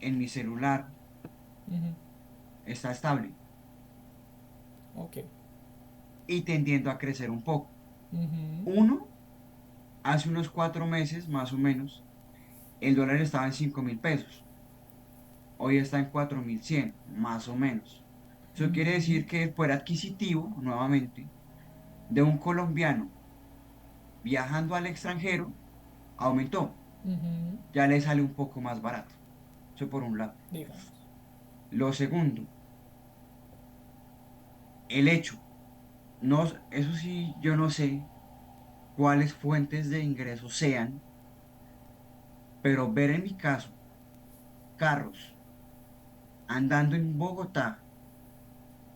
[SPEAKER 1] en mi celular,
[SPEAKER 2] Ujú.
[SPEAKER 1] está estable
[SPEAKER 2] Ok.
[SPEAKER 1] y tendiendo a crecer un poco.
[SPEAKER 2] Ujú.
[SPEAKER 1] Uno, hace unos 4 meses más o menos, el dólar estaba en 5.000 pesos. Hoy está en 4.100 más o menos. Eso quiere
[SPEAKER 2] Ujú.
[SPEAKER 1] decir que el poder adquisitivo, nuevamente, de un colombiano viajando al extranjero aumentó.
[SPEAKER 2] Ujú.
[SPEAKER 1] Ya le sale un poco más barato. Eso por un lado.
[SPEAKER 2] Digamos.
[SPEAKER 1] Lo segundo, el hecho. No, eso sí, yo no sé cuáles fuentes de ingresos sean, pero ver en mi caso carros andando en Bogotá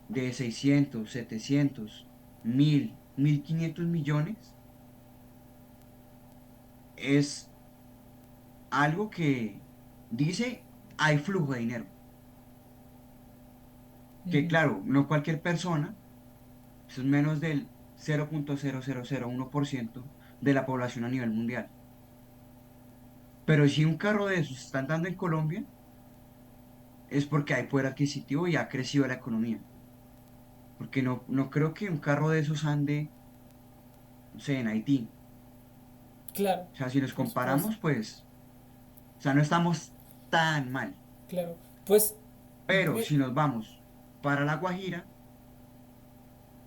[SPEAKER 1] de 600, 700, 1.000, 1.500 millones es algo que dice hay flujo de dinero. Que
[SPEAKER 2] Ujú.
[SPEAKER 1] claro, no cualquier persona, eso es menos del 0.0001% de la población a nivel mundial. Pero si un carro de esos está andando en Colombia, es porque hay poder adquisitivo y ha crecido la economía. Porque no creo que un carro de esos ande, no sé, en Haití.
[SPEAKER 2] Claro,
[SPEAKER 1] O sea, si nos
[SPEAKER 2] por supuesto.
[SPEAKER 1] comparamos, pues, o sea, no estamos tan mal.
[SPEAKER 2] Claro. Pues,
[SPEAKER 1] Pero
[SPEAKER 2] ve-
[SPEAKER 1] si nos vamos para La Guajira,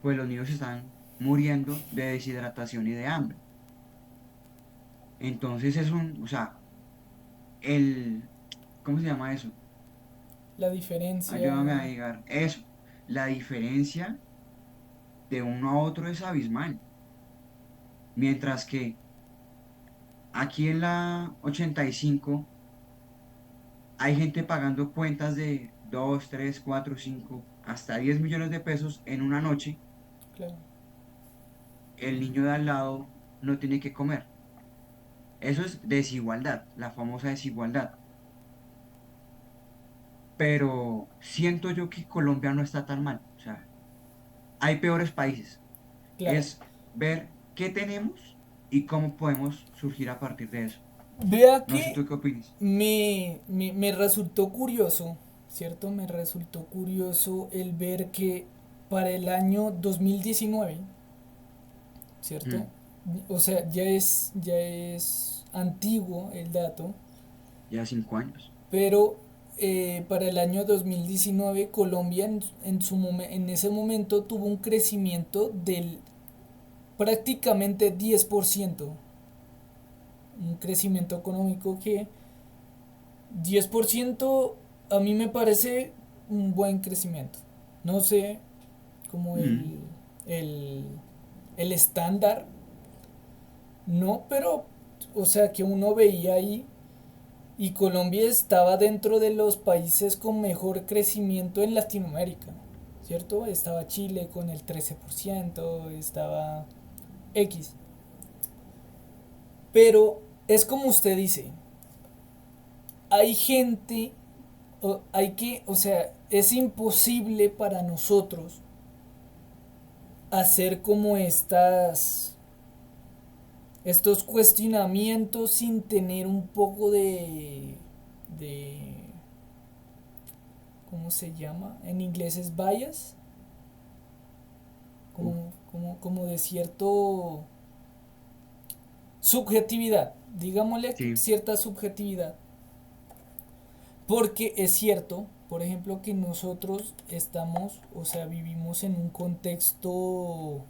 [SPEAKER 1] pues los niños están muriendo de deshidratación y de hambre. Entonces o sea, el, ¿cómo se llama eso?
[SPEAKER 2] la diferencia.
[SPEAKER 1] Ayúdame a llegar. Eso, la diferencia de uno a otro es abismal. Mientras que aquí en la 85 hay gente pagando cuentas de 2 3 4 5 hasta 10 millones de pesos en una noche.
[SPEAKER 2] Claro.
[SPEAKER 1] El niño de al lado no tiene que comer. Eso es desigualdad, la famosa desigualdad. Pero siento yo que Colombia no está tan mal. O sea, hay peores países.
[SPEAKER 2] Claro.
[SPEAKER 1] Es ver qué tenemos y cómo podemos surgir a partir de eso.
[SPEAKER 2] Vea
[SPEAKER 1] No sé
[SPEAKER 2] que
[SPEAKER 1] tú qué opinas.
[SPEAKER 2] me resultó curioso, ¿cierto? Me resultó curioso el ver que para el año 2019, ¿cierto?
[SPEAKER 1] Mm,
[SPEAKER 2] O sea, ya es antiguo el dato,
[SPEAKER 1] ya 5 años.
[SPEAKER 2] pero para el año 2019 Colombia en ese momento tuvo un crecimiento del prácticamente 10%, un crecimiento económico que 10% a mí me parece un buen crecimiento. No sé como
[SPEAKER 1] Mm,
[SPEAKER 2] el, el estándar, no, pero, o sea, que uno veía ahí y Colombia estaba dentro de los países con mejor crecimiento en Latinoamérica, ¿cierto? Estaba Chile con el 13%, estaba X. Pero es como usted dice, hay gente, o sea, es imposible para nosotros hacer como estos cuestionamientos sin tener un poco de, ¿cómo se llama? En inglés es bias,
[SPEAKER 1] uf,
[SPEAKER 2] como de cierto subjetividad, digámosle
[SPEAKER 1] sí,
[SPEAKER 2] cierta subjetividad. Porque es cierto, por ejemplo, que nosotros estamos, o sea, vivimos en un contexto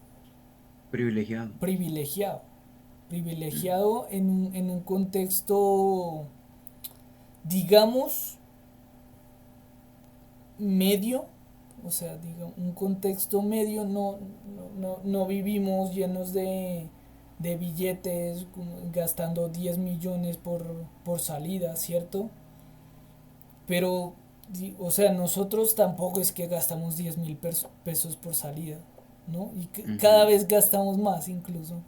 [SPEAKER 1] privilegiado.
[SPEAKER 2] privilegiado.
[SPEAKER 1] Mm,
[SPEAKER 2] Privilegiado en un contexto, digamos, medio, o sea, diga, un contexto medio, no vivimos llenos de billetes, gastando 10 millones por salida, ¿cierto? Pero, o sea, nosotros tampoco es que gastamos 10.000 pesos por salida, ¿no? Y cada
[SPEAKER 1] Ujú,
[SPEAKER 2] vez gastamos más incluso.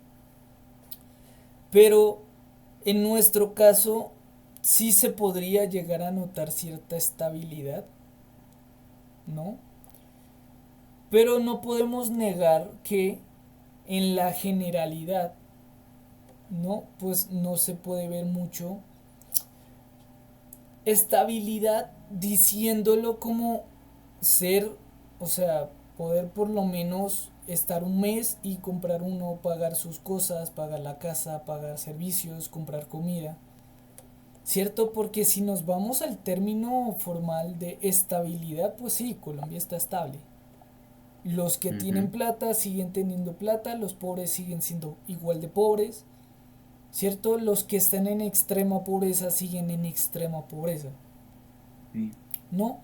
[SPEAKER 2] Pero en nuestro caso sí se podría llegar a notar cierta estabilidad, ¿no? Pero no podemos negar que en la generalidad, ¿no? Pues no se puede ver mucho estabilidad diciéndolo como ser, o sea, poder por lo menos estar un mes y comprar uno, pagar sus cosas, pagar la casa, pagar servicios, comprar comida. ¿Cierto? Porque si nos vamos al término formal de estabilidad, pues sí, Colombia está estable. Los que tienen
[SPEAKER 1] ujú,
[SPEAKER 2] plata siguen teniendo plata, los pobres siguen siendo igual de pobres, ¿cierto? Los que están en extrema pobreza siguen en extrema pobreza,
[SPEAKER 1] sí,
[SPEAKER 2] ¿no?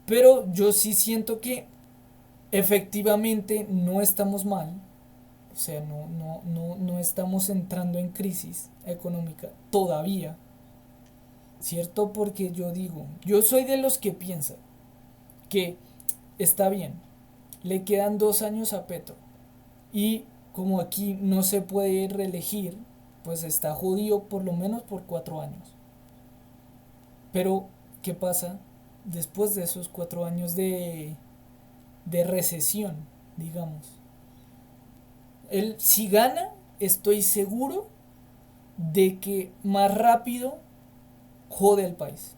[SPEAKER 2] Pero yo sí siento que efectivamente no estamos mal, o sea, no estamos entrando en crisis económica todavía, ¿cierto? Porque yo digo, yo soy de los que piensan que está bien, le quedan 2 años a Petro y como aquí no se puede reelegir, pues está jodido por lo menos por 4 años. Pero, ¿qué pasa después de esos 4 años de recesión, digamos? Él, si gana, estoy seguro de que más rápido jode al país.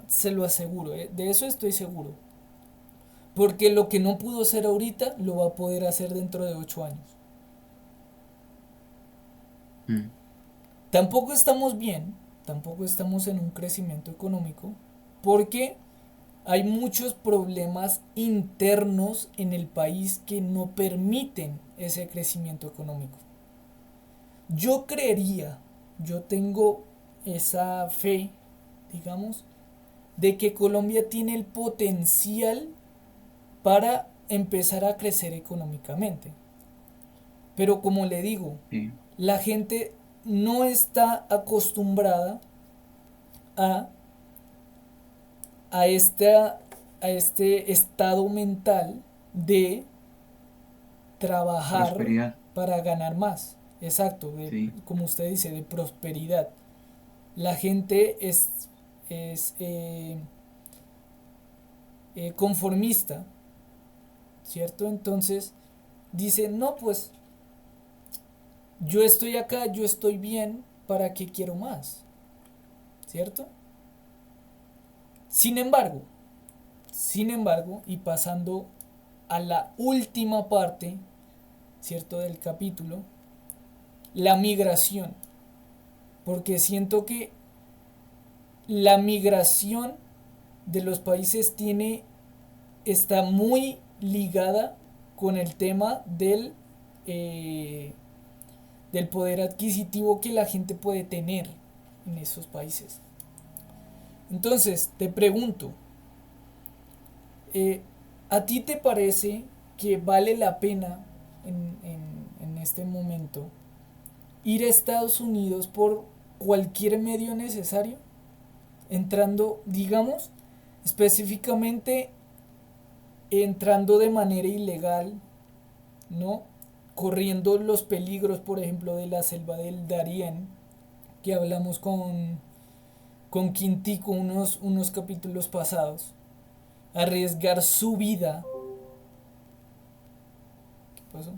[SPEAKER 2] Se lo aseguro, de eso estoy seguro. Porque lo que no pudo hacer ahorita lo va a poder hacer dentro de 8 años.
[SPEAKER 1] mm,
[SPEAKER 2] Tampoco estamos bien, tampoco estamos en un crecimiento económico, porque hay muchos problemas internos en el país que no permiten ese crecimiento económico. Yo creería, yo tengo esa fe, digamos, de que Colombia tiene el potencial para empezar a crecer económicamente. Pero como le digo,
[SPEAKER 1] sí,
[SPEAKER 2] la gente no está acostumbrada a, a, esta, a este estado mental de trabajar
[SPEAKER 1] prosperidad,
[SPEAKER 2] para ganar más. Exacto,
[SPEAKER 1] sí,
[SPEAKER 2] como usted dice, de prosperidad. La gente es conformista, ¿cierto? Entonces dice, no, pues yo estoy acá, yo estoy bien, ¿para qué quiero más? ¿Cierto? Sin embargo, y pasando a la última parte, ¿cierto? Del capítulo, la migración. Porque siento que la migración de los países está muy ligada con el tema eh, del poder adquisitivo que la gente puede tener en esos países. Entonces, te pregunto, eh, ¿a ti te parece que vale la pena en este momento ir a Estados Unidos por cualquier medio necesario? Entrando, digamos, específicamente entrando de manera ilegal, ¿no? Corriendo los peligros, por ejemplo, de la selva del Darién, que hablamos con Quintico unos capítulos pasados. Arriesgar su vida. ¿Qué pasó?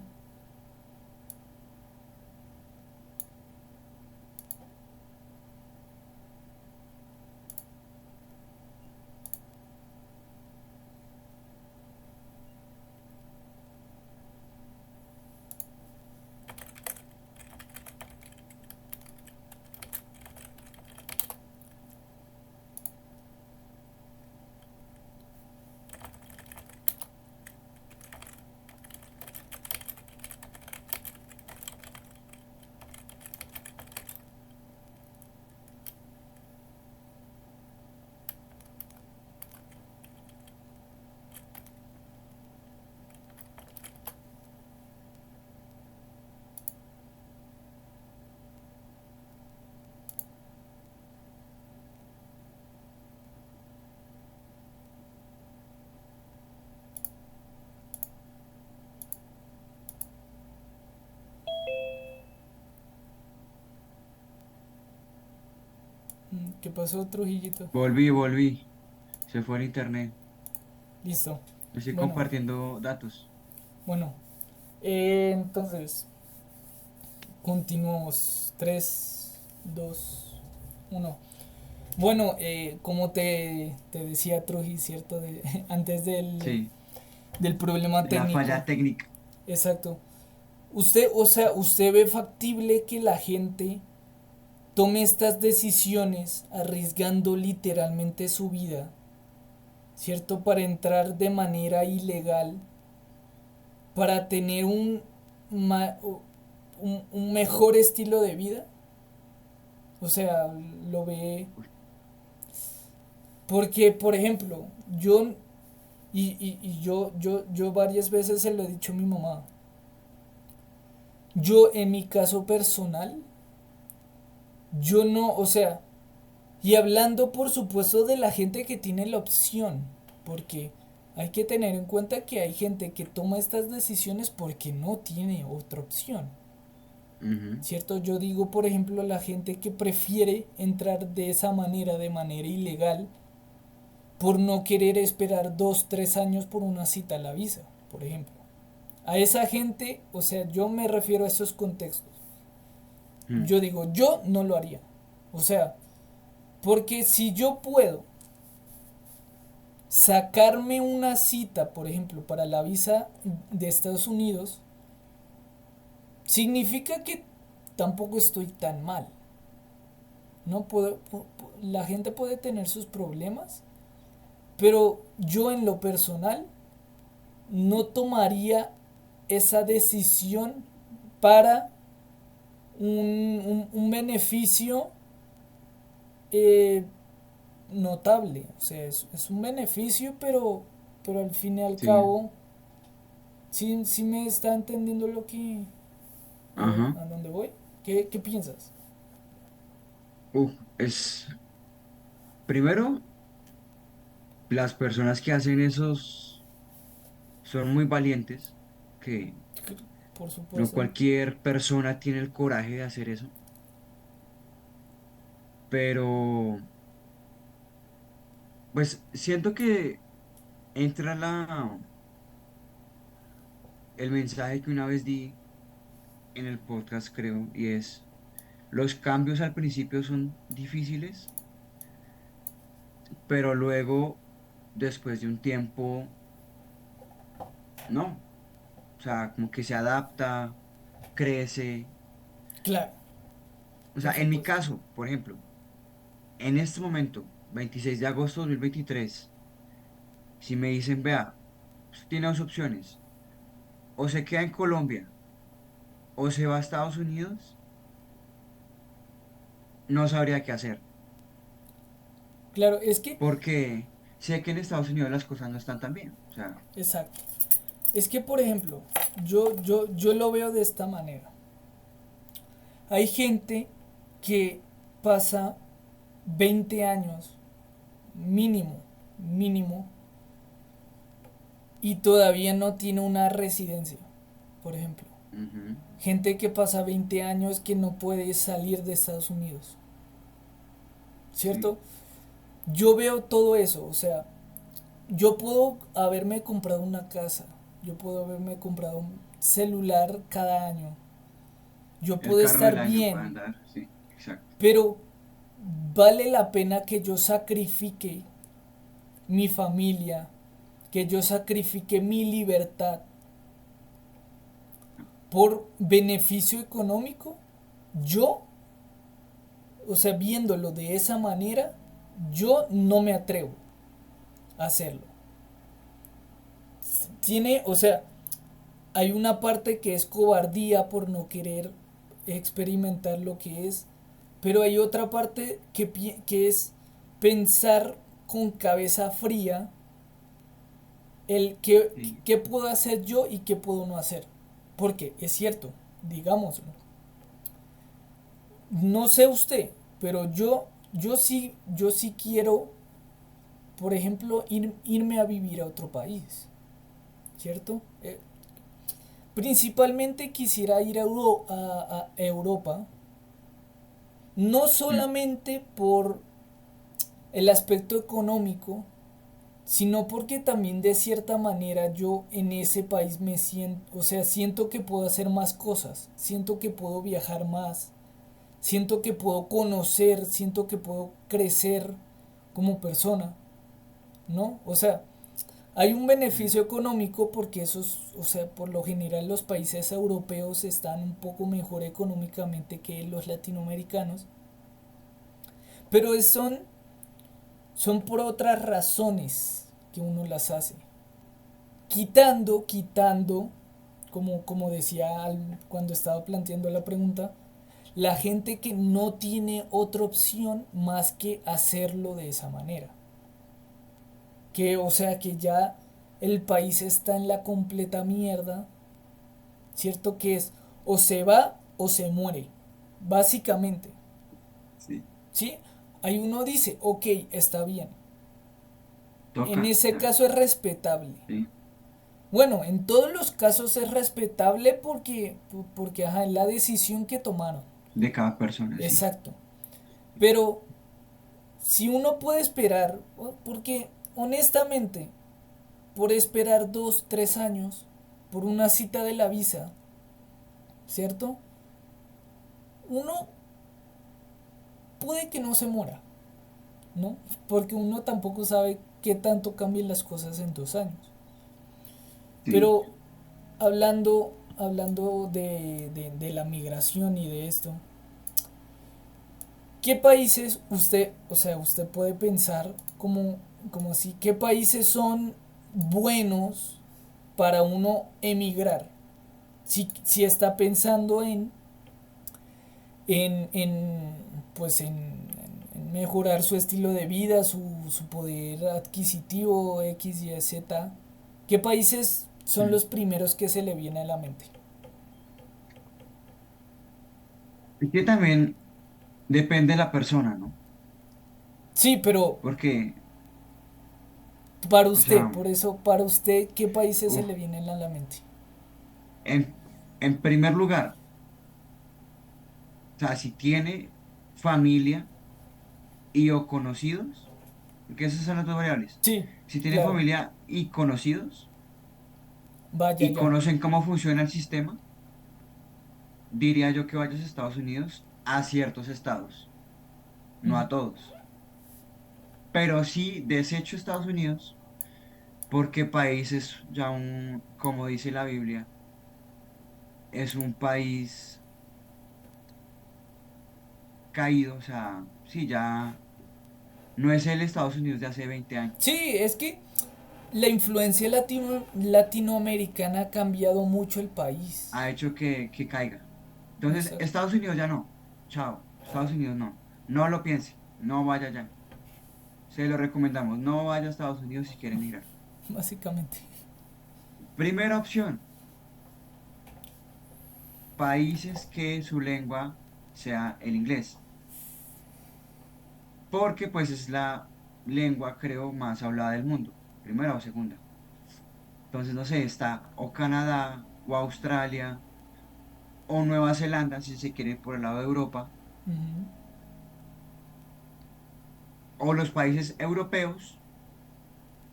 [SPEAKER 2] ¿Qué pasó, Trujillito?
[SPEAKER 1] Volví. Se fue el internet.
[SPEAKER 2] Listo.
[SPEAKER 1] Estoy
[SPEAKER 2] Bueno,
[SPEAKER 1] compartiendo datos.
[SPEAKER 2] bueno. Entonces, continuamos. 3, 2, 1. Bueno, como te decía Truji, ¿cierto? Antes
[SPEAKER 1] Sí,
[SPEAKER 2] del problema
[SPEAKER 1] de la
[SPEAKER 2] técnico.
[SPEAKER 1] falla técnica.
[SPEAKER 2] Exacto. Usted, o sea, usted ve factible que la gente tome estas decisiones arriesgando literalmente su vida, ¿cierto? Para entrar de manera ilegal, para tener un mejor estilo de vida. O sea, lo ve.
[SPEAKER 1] Uy,
[SPEAKER 2] Porque, por ejemplo, yo varias veces se lo he dicho a mi mamá. Yo, en mi caso personal, yo no, o sea, y hablando por supuesto de la gente que tiene la opción, porque hay que tener en cuenta que hay gente que toma estas decisiones porque no tiene otra opción.
[SPEAKER 1] ujú,
[SPEAKER 2] ¿Cierto? Yo digo, por ejemplo, la gente que prefiere entrar de esa manera, de manera ilegal, por no querer esperar 2, 3 años por una cita a la visa, por ejemplo. A esa gente, o sea, yo me refiero a esos contextos.
[SPEAKER 1] mm,
[SPEAKER 2] Yo digo, yo no lo haría. O sea, porque si yo puedo sacarme una cita, por ejemplo, para la visa de Estados Unidos, significa que tampoco estoy tan mal. No puedo, la gente puede tener sus problemas, pero yo en lo personal no tomaría esa decisión para un beneficio eh, notable. O sea, es un beneficio, pero al fin y al
[SPEAKER 1] sí,
[SPEAKER 2] cabo, sí me está entendiendo lo que,
[SPEAKER 1] ajá.
[SPEAKER 2] a dónde voy. ¿Qué piensas?
[SPEAKER 1] Es primero, las personas que hacen esos son muy valientes, que
[SPEAKER 2] Por
[SPEAKER 1] no
[SPEAKER 2] supuesto.
[SPEAKER 1] cualquier persona tiene el coraje de hacer eso, pero pues siento que entra el mensaje que una vez di en el podcast, creo, y es, los cambios al principio son difíciles, pero luego, después de un tiempo, no. O sea, como que se adapta, crece.
[SPEAKER 2] Claro,
[SPEAKER 1] O sea,
[SPEAKER 2] por
[SPEAKER 1] en mi
[SPEAKER 2] supuesto.
[SPEAKER 1] caso, por ejemplo, en este momento, 26 de agosto de 2023, si me dicen, vea, usted tiene dos opciones, o se queda en Colombia o se va a Estados Unidos, no sabría qué hacer,
[SPEAKER 2] Claro, es que,
[SPEAKER 1] porque sé que en Estados Unidos las cosas no están tan bien. O sea,
[SPEAKER 2] exacto. Es que, por ejemplo, yo lo veo de esta manera. Hay gente que pasa 20 años mínimo, mínimo, y todavía no tiene una residencia, por ejemplo.
[SPEAKER 1] ujú,
[SPEAKER 2] Gente que pasa 20 años que no puede salir de Estados Unidos,
[SPEAKER 1] sí,
[SPEAKER 2] ¿cierto? Yo veo todo eso, o sea, yo puedo haberme comprado una casa, yo puedo haberme comprado un celular cada año, yo
[SPEAKER 1] el
[SPEAKER 2] puedo
[SPEAKER 1] carro del
[SPEAKER 2] estar
[SPEAKER 1] año para
[SPEAKER 2] bien,
[SPEAKER 1] andar, sí, exacto.
[SPEAKER 2] pero vale la pena que yo sacrifique mi familia, que yo sacrifique mi libertad por beneficio económico. Yo, o sea, viéndolo de esa manera, yo no me atrevo a hacerlo. Tiene, o sea, hay una parte que es cobardía por no querer experimentar lo que es, pero hay otra parte que es pensar con cabeza fría el
[SPEAKER 1] Sí,
[SPEAKER 2] qué puedo hacer yo y qué puedo no hacer. Porque es cierto, digámoslo. No sé usted, pero yo sí quiero, por ejemplo, irme a vivir a otro país, ¿cierto? Principalmente quisiera ir a Europa no
[SPEAKER 1] mm,
[SPEAKER 2] solamente por el aspecto económico, sino porque también de cierta manera yo en ese país me siento, o sea, siento que puedo hacer más cosas, siento que puedo viajar más, siento que puedo conocer, siento que puedo crecer como persona, ¿no? O sea, hay un
[SPEAKER 1] mm,
[SPEAKER 2] beneficio económico porque esos, o sea, por lo general los países europeos están un poco mejor económicamente que los latinoamericanos, pero son por otras razones que uno las hace. Quitando, como decía cuando estaba planteando la pregunta, la gente que no tiene otra opción más que hacerlo de esa manera. Que, o sea, que ya el país está en la completa mierda, ¿cierto? Que es o se va o se muere, básicamente,
[SPEAKER 1] sí,
[SPEAKER 2] ¿sí? Ahí uno dice, ok, está bien. En
[SPEAKER 1] toca,
[SPEAKER 2] ese caso es respetable.
[SPEAKER 1] sí,
[SPEAKER 2] Bueno, en todos los casos es respetable porque ajá, es la decisión que tomaron.
[SPEAKER 1] de cada persona, sí.
[SPEAKER 2] Exacto. Pero si uno puede esperar, porque honestamente, por esperar 2, 3 años, por una cita de la visa, ¿cierto? Uno puede que no se muera, ¿no? Porque uno tampoco sabe qué tanto cambien las cosas en 2 años.
[SPEAKER 1] Sí.
[SPEAKER 2] Pero hablando de la migración y de esto, ¿qué países usted, o sea, usted puede pensar como si, qué países son buenos para uno emigrar? Si está pensando en pues en mejorar su estilo de vida, su poder adquisitivo X, Y, Z, ¿qué países son
[SPEAKER 1] Mm.
[SPEAKER 2] los primeros que se le viene a la mente?
[SPEAKER 1] Es que también depende de la persona, ¿no?
[SPEAKER 2] Sí, pero
[SPEAKER 1] Porque,
[SPEAKER 2] para
[SPEAKER 1] o
[SPEAKER 2] usted,
[SPEAKER 1] sea,
[SPEAKER 2] por eso, para usted, ¿qué países se
[SPEAKER 1] uf,
[SPEAKER 2] le vienen a la mente?
[SPEAKER 1] en primer lugar, o sea, si tiene familia y o conocidos, porque esas son las dos variables.
[SPEAKER 2] Sí,
[SPEAKER 1] Si tiene
[SPEAKER 2] claro,
[SPEAKER 1] familia y conocidos
[SPEAKER 2] vaya
[SPEAKER 1] y
[SPEAKER 2] ya.
[SPEAKER 1] conocen cómo funciona el sistema, diría yo que vayas a Estados Unidos, a ciertos estados, no
[SPEAKER 2] Ujú.
[SPEAKER 1] a todos. Pero sí desecho Estados Unidos porque país es ya un, como dice la Biblia, es un país caído, o sea, sí, ya no es el Estados Unidos de hace 20 años.
[SPEAKER 2] Sí, es que la influencia latinoamericana ha cambiado mucho el país.
[SPEAKER 1] Ha hecho que caiga. Entonces,
[SPEAKER 2] Exacto,
[SPEAKER 1] Estados Unidos ya no. Chao, Estados Unidos no. No lo piense, no vaya allá. Se lo recomendamos, no vaya a Estados Unidos si quiere emigrar.
[SPEAKER 2] básicamente.
[SPEAKER 1] Primera opción, países que su lengua sea el inglés, porque pues es la lengua, creo, más hablada del mundo, primera o segunda. Entonces, no sé, está o Canadá o Australia o Nueva Zelanda, si se quiere ir por el lado de Europa,
[SPEAKER 2] Ujú,
[SPEAKER 1] o los países europeos,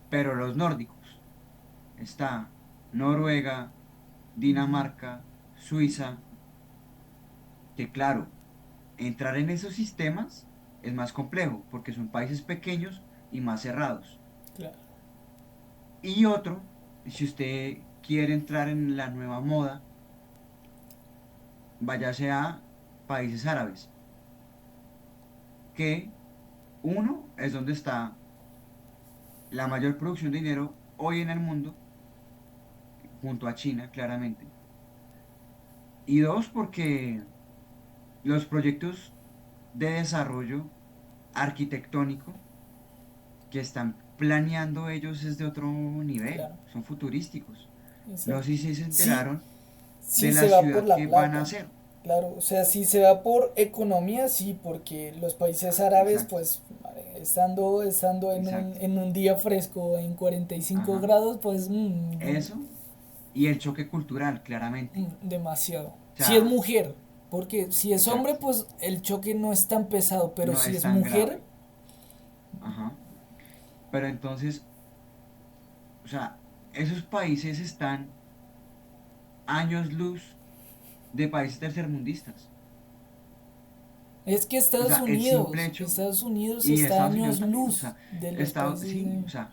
[SPEAKER 1] pero los nórdicos. Está Noruega,
[SPEAKER 2] ujú,
[SPEAKER 1] Dinamarca, Suiza, que claro, entrar en esos sistemas es más complejo porque son países pequeños y más cerrados.
[SPEAKER 2] claro.
[SPEAKER 1] Y otro, si usted quiere entrar en la nueva moda, váyase a países árabes, que uno es donde está la mayor producción de dinero hoy en el mundo, junto a China, claramente. Y dos, porque los proyectos de desarrollo arquitectónico que están planeando ellos es de otro nivel,
[SPEAKER 2] Claro,
[SPEAKER 1] son futurísticos. No
[SPEAKER 2] exacto.
[SPEAKER 1] sé si se
[SPEAKER 2] Sí,
[SPEAKER 1] enteraron
[SPEAKER 2] sí
[SPEAKER 1] de
[SPEAKER 2] se
[SPEAKER 1] la
[SPEAKER 2] va por
[SPEAKER 1] ciudad
[SPEAKER 2] la
[SPEAKER 1] que van a
[SPEAKER 2] plata,
[SPEAKER 1] hacer.
[SPEAKER 2] claro, o sea, si se va por economía, sí, porque los países árabes,
[SPEAKER 1] Exacto,
[SPEAKER 2] pues, estando
[SPEAKER 1] exacto.
[SPEAKER 2] en un día fresco, en 45
[SPEAKER 1] Ajá.
[SPEAKER 2] grados, pues,
[SPEAKER 1] Eso y el choque cultural, claramente.
[SPEAKER 2] demasiado.
[SPEAKER 1] O
[SPEAKER 2] Si es
[SPEAKER 1] sea,
[SPEAKER 2] mujer, Porque si es hombre,
[SPEAKER 1] Exacto.
[SPEAKER 2] pues el choque no es tan pesado, pero
[SPEAKER 1] No
[SPEAKER 2] si
[SPEAKER 1] es
[SPEAKER 2] es
[SPEAKER 1] tan
[SPEAKER 2] mujer,
[SPEAKER 1] grave. Ajá. Pero entonces, o sea, esos países están años luz de países tercermundistas.
[SPEAKER 2] es que
[SPEAKER 1] O sea, el simple hecho,
[SPEAKER 2] Estados Unidos
[SPEAKER 1] y
[SPEAKER 2] está
[SPEAKER 1] Estados Unidos
[SPEAKER 2] años
[SPEAKER 1] también, o
[SPEAKER 2] luz
[SPEAKER 1] sea,
[SPEAKER 2] de los
[SPEAKER 1] Estados,
[SPEAKER 2] países.
[SPEAKER 1] sí, o sea,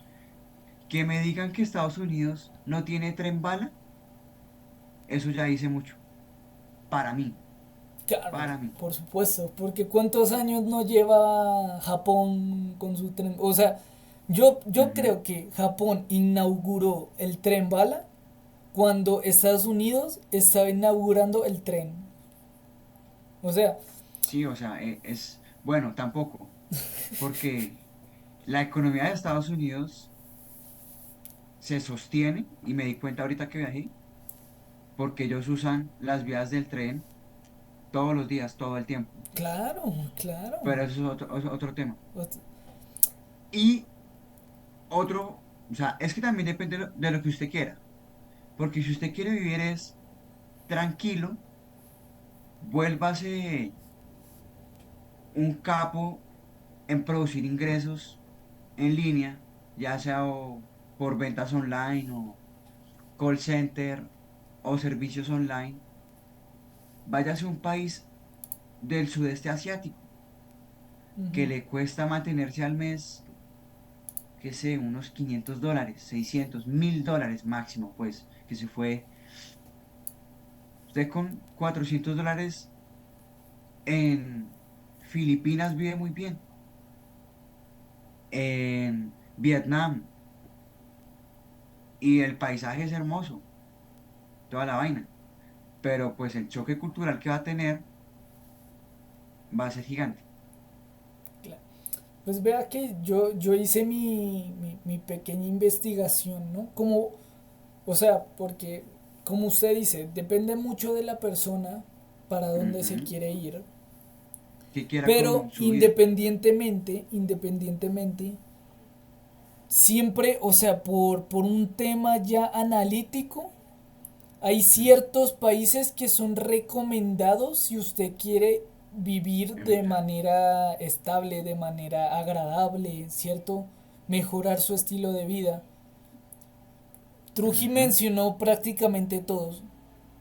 [SPEAKER 1] que me digan que Estados Unidos no tiene tren bala, eso ya dice mucho, para mí,
[SPEAKER 2] Claro,
[SPEAKER 1] para mí.
[SPEAKER 2] por supuesto, porque ¿cuántos años no lleva Japón con su tren? O sea, yo
[SPEAKER 1] Ujú.
[SPEAKER 2] creo que Japón inauguró el tren bala cuando Estados Unidos estaba inaugurando el tren. O sea,
[SPEAKER 1] Sí, o sea, bueno, tampoco, porque la economía de Estados Unidos se sostiene, y me di cuenta ahorita que viajé, porque ellos usan las vías del tren todos los días, todo el tiempo.
[SPEAKER 2] claro, claro.
[SPEAKER 1] Pero eso es otro tema.
[SPEAKER 2] Ot-
[SPEAKER 1] Y o sea, es que también depende de lo que usted quiera. Porque si usted quiere vivir es tranquilo, vuélvase un capo en producir ingresos en línea, ya sea por ventas online o call center o servicios online. Váyase a un país del sudeste asiático que
[SPEAKER 2] Ujú.
[SPEAKER 1] le cuesta mantenerse al mes, qué sé, unos $500, 600, $1.000 máximo, pues, que se fue. Usted con $400 en Filipinas vive muy bien, en Vietnam, y el paisaje es hermoso, toda la vaina, pero pues el choque cultural que va a tener va a ser gigante.
[SPEAKER 2] Cla- Pues vea que yo hice mi pequeña investigación, ¿no? Como, o sea, porque, como usted dice, depende mucho de la persona para dónde se
[SPEAKER 1] Ujú.
[SPEAKER 2] quiere ir.
[SPEAKER 1] ¿Qué quiera
[SPEAKER 2] Pero
[SPEAKER 1] con su vida?
[SPEAKER 2] independientemente, siempre, o sea, por un tema ya analítico, hay
[SPEAKER 1] Mm.
[SPEAKER 2] ciertos países que son recomendados si usted quiere vivir de
[SPEAKER 1] Emigrar.
[SPEAKER 2] manera estable, de manera agradable, ¿cierto? Mejorar su estilo de vida. Truji
[SPEAKER 1] Ujú.
[SPEAKER 2] mencionó prácticamente todos,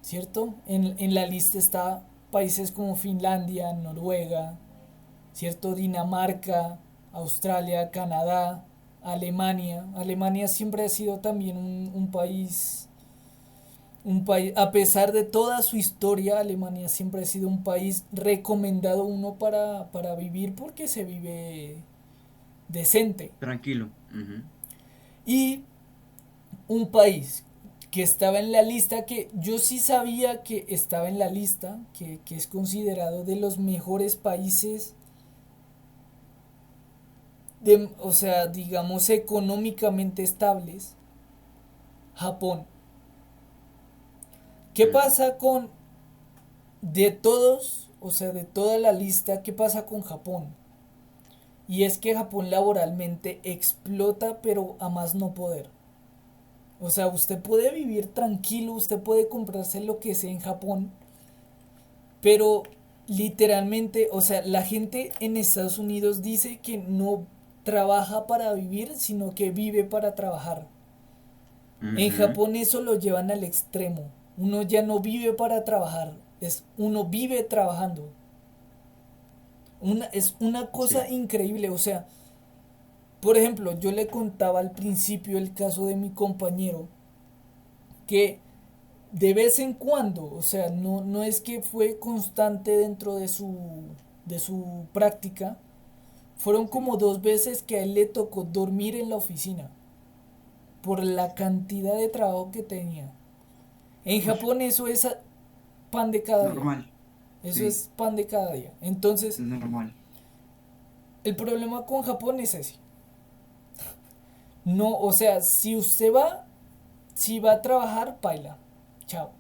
[SPEAKER 2] ¿cierto? En la lista está países como Finlandia, Noruega, ¿cierto? Dinamarca, Australia, Canadá, Alemania. Alemania siempre ha sido también un país, a pesar de toda su historia, Alemania siempre ha sido un país recomendado uno para vivir porque se vive decente.
[SPEAKER 1] Tranquilo. Ujú.
[SPEAKER 2] Y un país que estaba en la lista, que yo sí sabía que estaba en la lista, que es considerado de los mejores países, o sea, digamos económicamente estables, Japón. ¿Qué
[SPEAKER 1] Mm.
[SPEAKER 2] pasa con, de todos, o sea, de toda la lista, qué pasa con Japón? Y es que Japón laboralmente explota, pero a más no poder. O sea, usted puede vivir tranquilo, usted puede comprarse lo que sea en Japón, pero literalmente, o sea, la gente en Estados Unidos dice que no trabaja para vivir, sino que vive para trabajar. En
[SPEAKER 1] Ujú.
[SPEAKER 2] Japón eso lo llevan al extremo. Uno ya no vive para trabajar, uno vive trabajando. Es una cosa
[SPEAKER 1] Sí.
[SPEAKER 2] increíble, o sea, por ejemplo, yo le contaba al principio el caso de mi compañero que de vez en cuando, o sea, no es que fue constante dentro de su práctica, fueron
[SPEAKER 1] Sí.
[SPEAKER 2] como 2 veces que a él le tocó dormir en la oficina por la cantidad de trabajo que tenía. En
[SPEAKER 1] Ush,
[SPEAKER 2] Japón eso es pan de cada día.
[SPEAKER 1] normal.
[SPEAKER 2] Eso
[SPEAKER 1] Sí,
[SPEAKER 2] es pan de cada día. Entonces,
[SPEAKER 1] es normal.
[SPEAKER 2] el problema con Japón es ese. No, o sea, si va a trabajar, paila. Chao.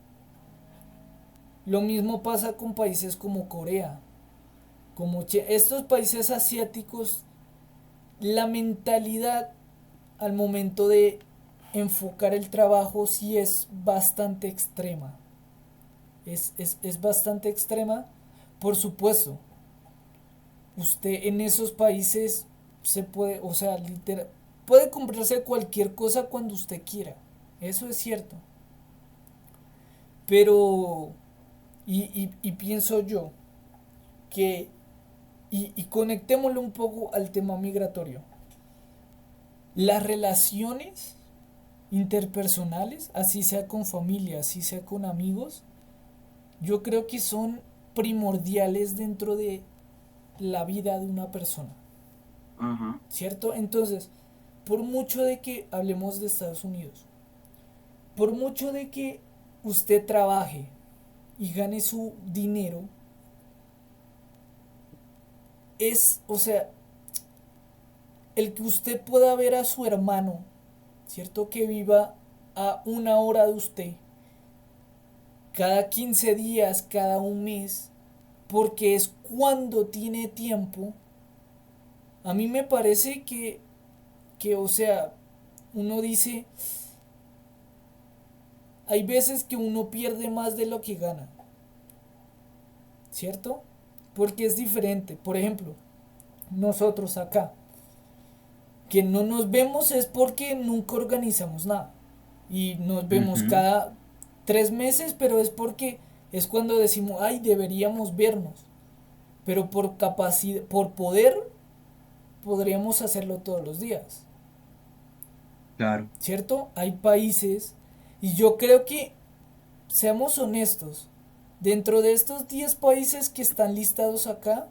[SPEAKER 2] Lo mismo pasa con países como Corea, estos países asiáticos, la mentalidad al momento de enfocar el trabajo sí es bastante extrema. es bastante extrema. Por supuesto, usted en esos países se puede, o sea, literal, puede comprarse cualquier cosa cuando usted quiera. Eso es cierto. Pero, y pienso yo que, y conectémoslo un poco al tema migratorio. Las relaciones interpersonales, así sea con familia, así sea con amigos, yo creo que son primordiales dentro de la vida de una persona,
[SPEAKER 1] Ajá.
[SPEAKER 2] ¿cierto? Entonces, por mucho de que hablemos de Estados Unidos, por mucho de que usted trabaje y gane su dinero, o sea, el que usted pueda ver a su hermano, ¿cierto? Que viva a una hora de usted, cada 15 días, cada un mes, porque es cuando tiene tiempo. A mí me parece o sea, uno dice, hay veces que uno pierde más de lo que gana, ¿cierto? Porque es diferente. Por ejemplo, nosotros acá, que no nos vemos es porque nunca organizamos nada. Y nos vemos
[SPEAKER 1] Ujú.
[SPEAKER 2] cada 3 meses, pero es porque es cuando decimos, ay, deberíamos vernos. Pero por capacidad, por poder, podríamos hacerlo todos los días.
[SPEAKER 1] Claro.
[SPEAKER 2] ¿Cierto? Hay países, y yo creo que, seamos honestos, dentro de estos 10 países que están listados acá,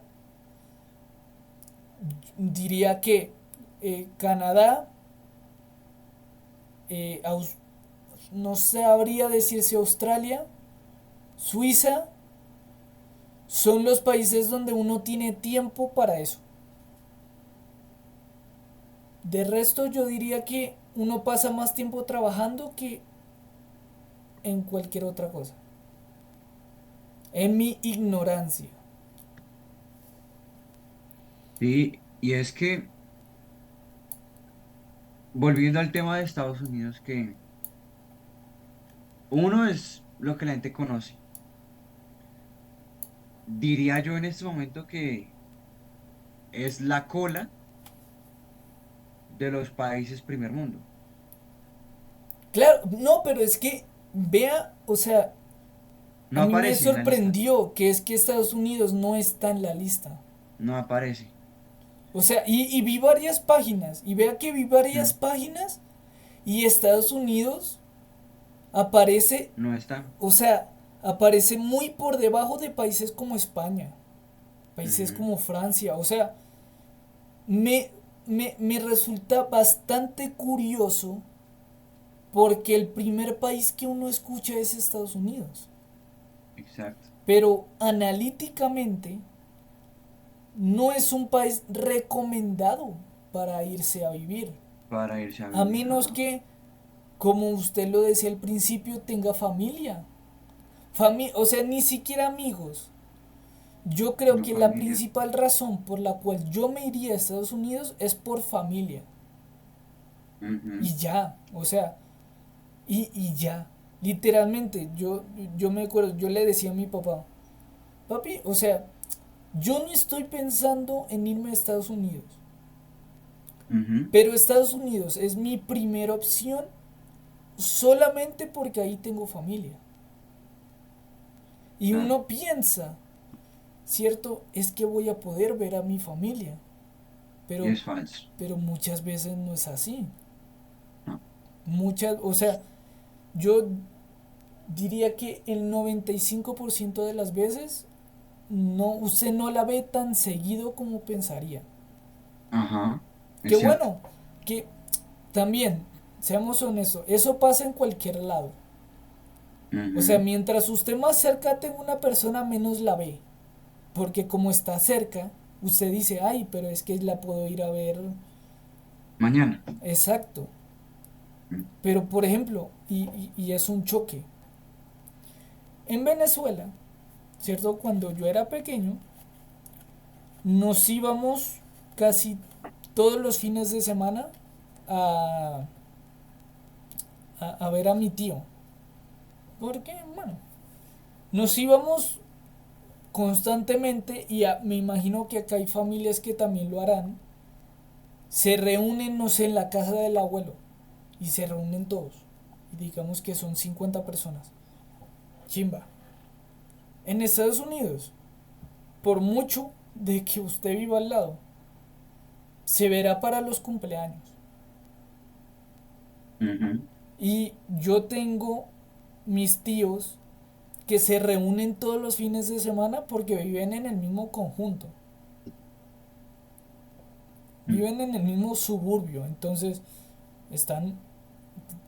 [SPEAKER 2] diría que Canadá, Aus- no sabría decirse Australia, Suiza, son los países donde uno tiene tiempo para eso. De resto yo diría que uno pasa más tiempo trabajando que en cualquier otra cosa. En mi ignorancia.
[SPEAKER 1] Sí, y es que, volviendo al tema de Estados Unidos, que uno es lo que la gente conoce. Diría yo en este momento que es la cola de los países primer mundo.
[SPEAKER 2] Claro, no, pero es que vea, o sea, a
[SPEAKER 1] No
[SPEAKER 2] mí me
[SPEAKER 1] aparece en la lista,
[SPEAKER 2] sorprendió que es que Estados Unidos no está en la lista.
[SPEAKER 1] no aparece.
[SPEAKER 2] O sea, y vi varias páginas, y vea que vi varias
[SPEAKER 1] Mm.
[SPEAKER 2] páginas, y Estados Unidos aparece,
[SPEAKER 1] No está.
[SPEAKER 2] o sea, aparece muy por debajo de países como España, países
[SPEAKER 1] Ujú.
[SPEAKER 2] como Francia. O sea, me, me resulta bastante curioso porque el primer país que uno escucha es Estados Unidos.
[SPEAKER 1] Exacto.
[SPEAKER 2] Pero analíticamente no es un país recomendado para irse a vivir.
[SPEAKER 1] Para irse a
[SPEAKER 2] A
[SPEAKER 1] vivir.
[SPEAKER 2] menos
[SPEAKER 1] Ajá.
[SPEAKER 2] que, como usted lo decía al principio, tenga familia. O sea, ni siquiera amigos. Yo creo
[SPEAKER 1] No
[SPEAKER 2] que la
[SPEAKER 1] familia.
[SPEAKER 2] principal razón por la cual yo me iría a Estados Unidos es por familia.
[SPEAKER 1] Ujú.
[SPEAKER 2] Y ya, o sea, y ya. Literalmente, yo me acuerdo, yo le decía a mi papá, papi, o sea, yo no estoy pensando en irme a Estados Unidos,
[SPEAKER 1] Ujú.
[SPEAKER 2] pero Estados Unidos es mi primera opción solamente porque ahí tengo familia. Y
[SPEAKER 1] Claro.
[SPEAKER 2] uno piensa, ¿cierto? Es que voy a poder ver a mi familia,
[SPEAKER 1] Y
[SPEAKER 2] pero,
[SPEAKER 1] es falso.
[SPEAKER 2] pero muchas veces no es así.
[SPEAKER 1] No.
[SPEAKER 2] Muchas, o sea, yo diría que el 95% de las veces no, usted no la ve tan seguido como pensaría.
[SPEAKER 1] Ajá.
[SPEAKER 2] Qué
[SPEAKER 1] Es cierto.
[SPEAKER 2] bueno, que también, seamos honestos, eso pasa en cualquier lado. O sea,
[SPEAKER 1] Ujú.
[SPEAKER 2] mientras usted más cerca tenga una persona, menos la ve. Porque como está cerca, usted dice, ay, pero es que la puedo ir a ver.
[SPEAKER 1] Mañana.
[SPEAKER 2] Exacto.
[SPEAKER 1] Mm.
[SPEAKER 2] Pero por ejemplo, y es un choque. En Venezuela, ¿cierto? Cuando yo era pequeño, nos íbamos casi todos los fines de semana a, a ver a mi tío. Porque, bueno, nos íbamos constantemente y me imagino que acá hay familias que también lo harán. Se reúnen, no sé, en la casa del abuelo y se reúnen todos. Y digamos que son 50 personas. Chimba. En Estados Unidos, por mucho de que usted viva al lado, se verá para los cumpleaños.
[SPEAKER 1] Ujú.
[SPEAKER 2] Y yo tengo mis tíos que se reúnen todos los fines de semana porque viven en el mismo conjunto,
[SPEAKER 1] Mm.
[SPEAKER 2] viven en el mismo suburbio, entonces están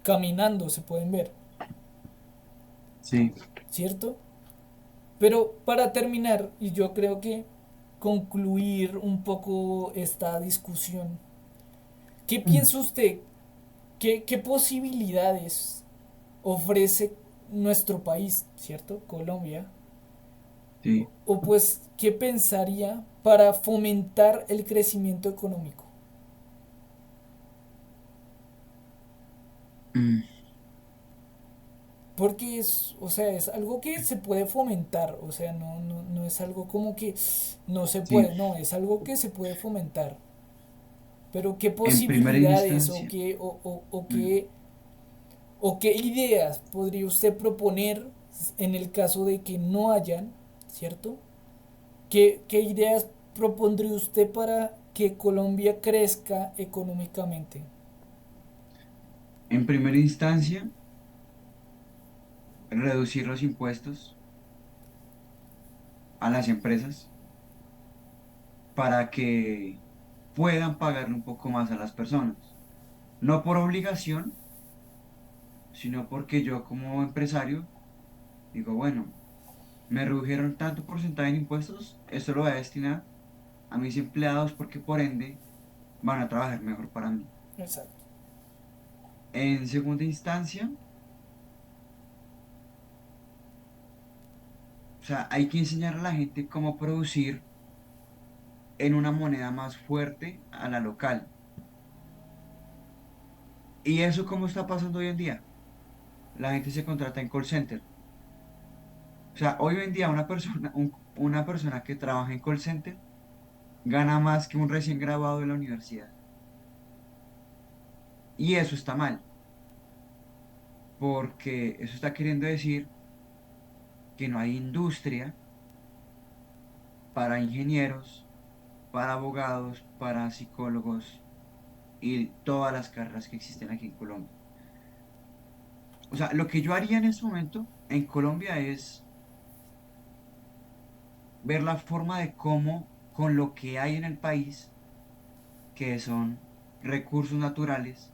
[SPEAKER 2] caminando, se pueden ver,
[SPEAKER 1] Sí.
[SPEAKER 2] ¿cierto? Pero para terminar, y yo creo que concluir un poco esta discusión, ¿qué
[SPEAKER 1] Mm.
[SPEAKER 2] piensa usted? ¿Qué posibilidades ofrece nuestro país, ¿cierto? Colombia.
[SPEAKER 1] Sí.
[SPEAKER 2] O pues, ¿qué pensaría para fomentar el crecimiento económico?
[SPEAKER 1] Mm.
[SPEAKER 2] Porque es, o sea, es algo que se puede fomentar, o sea, no es algo como que no se
[SPEAKER 1] Sí.
[SPEAKER 2] puede, no, es algo que se puede fomentar. Pero qué
[SPEAKER 1] En primera
[SPEAKER 2] posibilidades
[SPEAKER 1] instancia. Mm.
[SPEAKER 2] o qué ideas podría usted proponer en el caso de que no hayan, ¿cierto? ¿Qué ideas propondría usted para que Colombia crezca económicamente?
[SPEAKER 1] En primera instancia, reducir los impuestos a las empresas para que puedan pagarle un poco más a las personas. No por obligación, sino porque yo como empresario digo, bueno, me redujeron tanto porcentaje en impuestos, esto lo voy a destinar a mis empleados porque por ende van a trabajar mejor para mí.
[SPEAKER 2] Exacto.
[SPEAKER 1] En segunda instancia, o sea, hay que enseñar a la gente cómo producir en una moneda más fuerte a la local. ¿Y eso cómo está pasando hoy en día? La gente se contrata en call center. O sea, hoy en día una persona que trabaja en call center gana más que un recién graduado de la universidad. Y eso está mal, porque eso está queriendo decir que no hay industria para ingenieros, para abogados, para psicólogos y todas las carreras que existen aquí en Colombia. O sea, lo que yo haría en este momento en Colombia es ver la forma de cómo, con lo que hay en el país, que son recursos naturales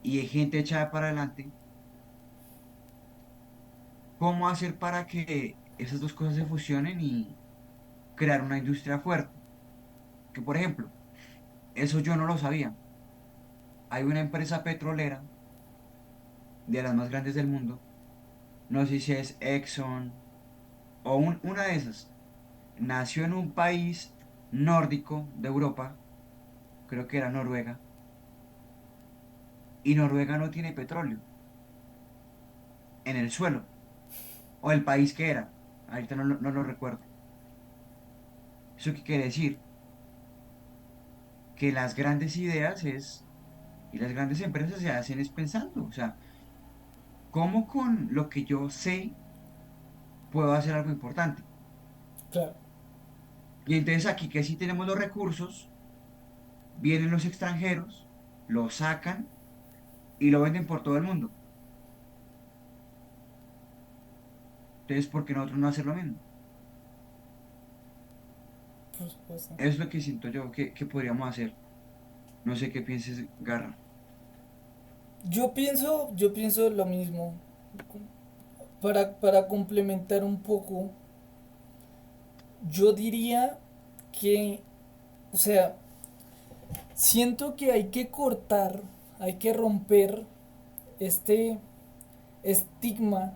[SPEAKER 1] y hay gente echada para adelante, cómo hacer para que esas dos cosas se fusionen y crear una industria fuerte. Que, por ejemplo, eso yo no lo sabía. Hay una empresa petrolera de las más grandes del mundo, no sé si es Exxon o una de esas, nació en un país nórdico de Europa, creo que era Noruega, y Noruega no tiene petróleo en el suelo, o el país que era, ahorita no lo recuerdo. ¿Eso qué quiere decir? Que las grandes ideas y las grandes empresas se hacen es pensando, o sea, ¿cómo con lo que yo sé puedo hacer algo importante?
[SPEAKER 2] Claro.
[SPEAKER 1] Y entonces aquí que sí tenemos los recursos, vienen los extranjeros, lo sacan y lo venden por todo el mundo. Entonces, ¿por qué nosotros no hacer lo mismo?
[SPEAKER 2] Por supuesto.
[SPEAKER 1] Es lo que siento yo que podríamos hacer. No sé qué pienses, Garra.
[SPEAKER 2] Yo pienso lo mismo. Para complementar un poco, yo diría que, o sea, siento que hay que cortar, hay que romper este estigma,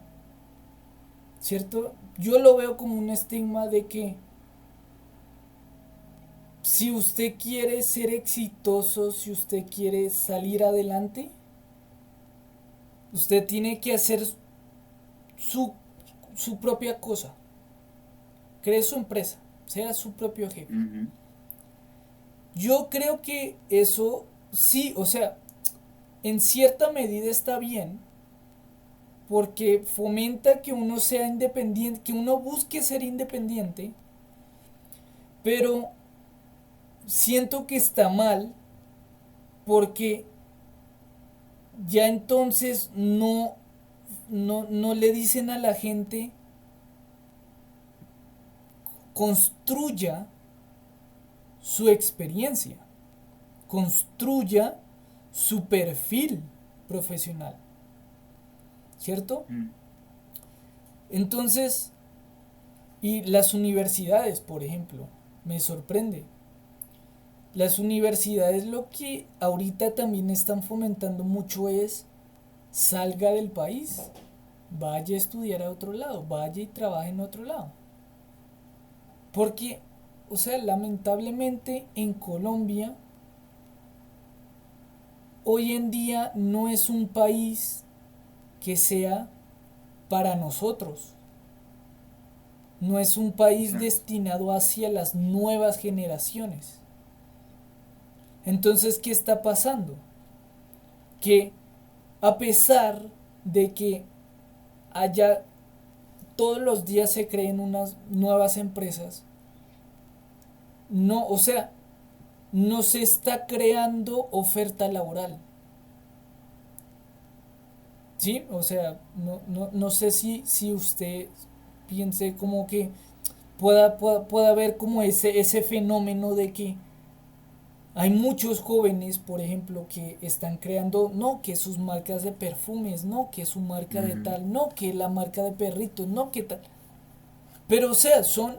[SPEAKER 2] ¿cierto? Yo lo veo como un estigma de que si usted quiere ser exitoso, si usted quiere salir adelante, usted tiene que hacer su, su propia cosa, cree su empresa, sea su propio jefe.
[SPEAKER 1] ujú,
[SPEAKER 2] Yo creo que eso sí, o sea, en cierta medida está bien, porque fomenta que uno sea independiente, que uno busque ser independiente, pero siento que está mal porque ya entonces no le dicen a la gente construya su experiencia, construya su perfil profesional, ¿cierto?
[SPEAKER 1] mm,
[SPEAKER 2] Entonces, y las universidades, por ejemplo, me sorprende. Las universidades lo que ahorita también están fomentando mucho es salga del país, vaya a estudiar a otro lado, vaya y trabaje en otro lado. Porque, o sea, lamentablemente en Colombia hoy en día no es un país que sea para nosotros. No es un país
[SPEAKER 1] exacto.
[SPEAKER 2] destinado hacia las nuevas generaciones. Entonces, ¿qué está pasando? Que a pesar de que haya todos los días se creen unas nuevas empresas, no, o sea, no se está creando oferta laboral. ¿Sí? O sea, no sé si usted piense como que pueda haber como ese fenómeno de que hay muchos jóvenes, por ejemplo, que están creando, no, que sus marcas de perfumes, no, que su marca de
[SPEAKER 1] Ujú,
[SPEAKER 2] tal, no, que la marca de perritos, no, que tal. Pero o sea, son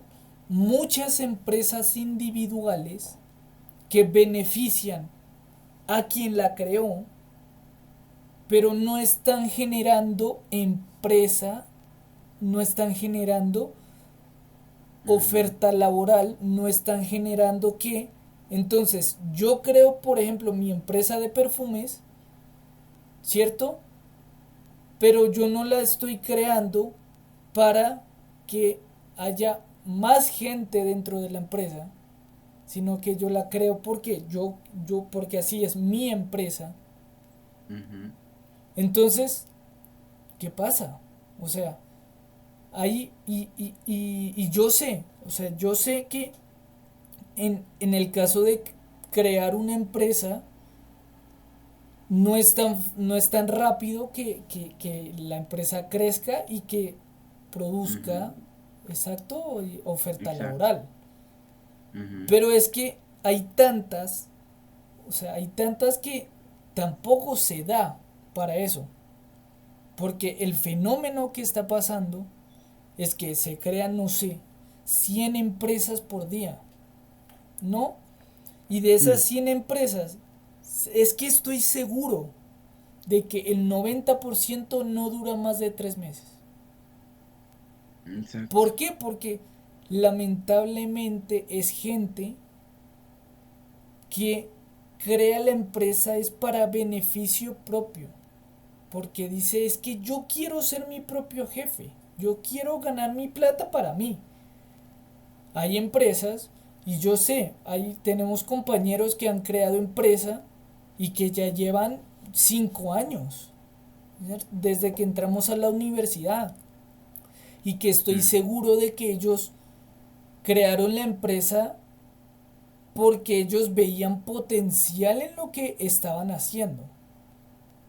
[SPEAKER 2] muchas empresas individuales que benefician a quien la creó, pero no están generando empresa, no están generando
[SPEAKER 1] ujú,
[SPEAKER 2] oferta laboral, no están generando qué. Entonces, yo creo, por ejemplo, mi empresa de perfumes, ¿cierto? Pero yo no la estoy creando para que haya más gente dentro de la empresa, sino que yo la creo porque porque así es mi empresa.
[SPEAKER 1] ujú,
[SPEAKER 2] Entonces, ¿qué pasa? O sea, ahí, y yo sé, o sea, yo sé que en el caso de crear una empresa, no es tan rápido que la empresa crezca y que
[SPEAKER 1] ujú,
[SPEAKER 2] produzca, exacto, oferta
[SPEAKER 1] exacto.
[SPEAKER 2] laboral.
[SPEAKER 1] Ujú,
[SPEAKER 2] Pero es que hay tantas, o sea, hay tantas que tampoco se da para eso. Porque el fenómeno que está pasando es que se crean, no sé, 100 empresas por día, ¿no? Y de esas
[SPEAKER 1] mm,
[SPEAKER 2] 100 empresas, es que estoy seguro de que el 90% no dura más de 3 meses.
[SPEAKER 1] exacto.
[SPEAKER 2] ¿Por qué? Porque lamentablemente es gente que crea la empresa es para beneficio propio. Porque dice, es que yo quiero ser mi propio jefe. Yo quiero ganar mi plata para mí. Hay empresas, y yo sé, ahí tenemos compañeros que han creado empresa y que ya llevan 5 años, ¿cierto? Desde que entramos a la universidad. Y que estoy
[SPEAKER 1] Mm,
[SPEAKER 2] seguro de que ellos crearon la empresa porque ellos veían potencial en lo que estaban haciendo,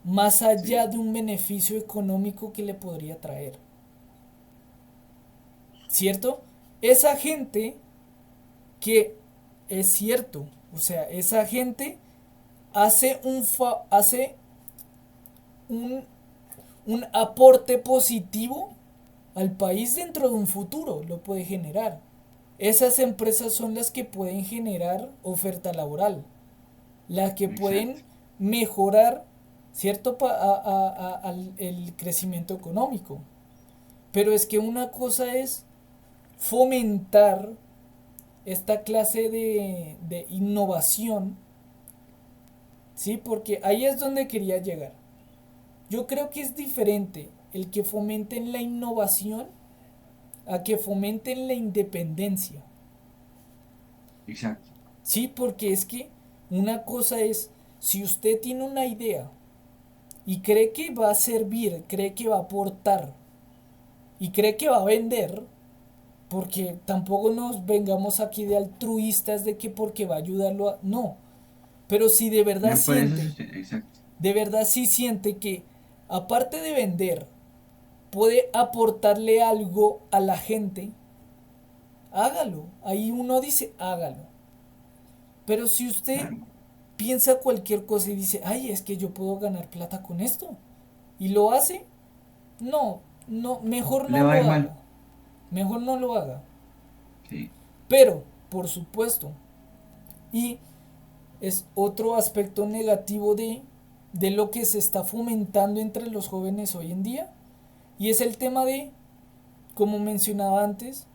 [SPEAKER 2] más allá
[SPEAKER 1] sí,
[SPEAKER 2] de un beneficio económico que le podría traer. ¿Cierto? Esa gente que es cierto, o sea, esa gente hace un, un aporte positivo al país dentro de un futuro, lo puede generar. Esas empresas son las que pueden generar oferta laboral, las que pueden
[SPEAKER 1] exacto.
[SPEAKER 2] mejorar, ¿cierto? El crecimiento económico. Pero es que una cosa es fomentar esta clase de innovación, ¿sí? Porque ahí es donde quería llegar. Yo creo que es diferente el que fomenten la innovación a que fomenten la independencia.
[SPEAKER 1] Exacto.
[SPEAKER 2] Sí, porque es que una cosa es, si usted tiene una idea y cree que va a servir, cree que va a aportar y cree que va a vender, porque tampoco nos vengamos aquí de altruistas de que porque va a ayudarlo a... No, pero si de verdad
[SPEAKER 1] Una empresa,
[SPEAKER 2] siente,
[SPEAKER 1] exacto.
[SPEAKER 2] de verdad sí siente que aparte de vender, puede aportarle algo a la gente, hágalo. Ahí uno dice, hágalo. Pero si usted
[SPEAKER 1] Claro.
[SPEAKER 2] piensa cualquier cosa y dice, ay, es que yo puedo ganar plata con esto, y lo hace, no, no, mejor
[SPEAKER 1] Le
[SPEAKER 2] no
[SPEAKER 1] va a
[SPEAKER 2] lo
[SPEAKER 1] ir mal.
[SPEAKER 2] haga. Mejor no lo haga.
[SPEAKER 1] Sí.
[SPEAKER 2] Pero, por supuesto, y es otro aspecto negativo de lo que se está fomentando entre los jóvenes hoy en día, y es el tema de, como mencionaba antes,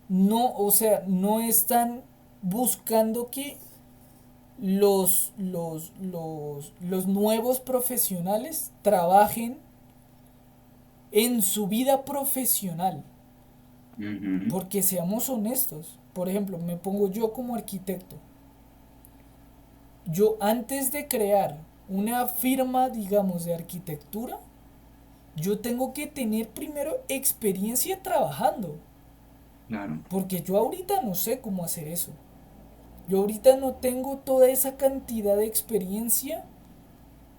[SPEAKER 2] no, o sea, no están buscando que los nuevos profesionales trabajen en su vida profesional.
[SPEAKER 1] Ujú.
[SPEAKER 2] Porque seamos honestos, por ejemplo, me pongo yo como arquitecto. Yo antes de crear una firma, digamos, de arquitectura, yo tengo que tener primero experiencia trabajando.
[SPEAKER 1] Claro.
[SPEAKER 2] Porque yo ahorita no sé cómo hacer eso. Yo ahorita no tengo toda esa cantidad de experiencia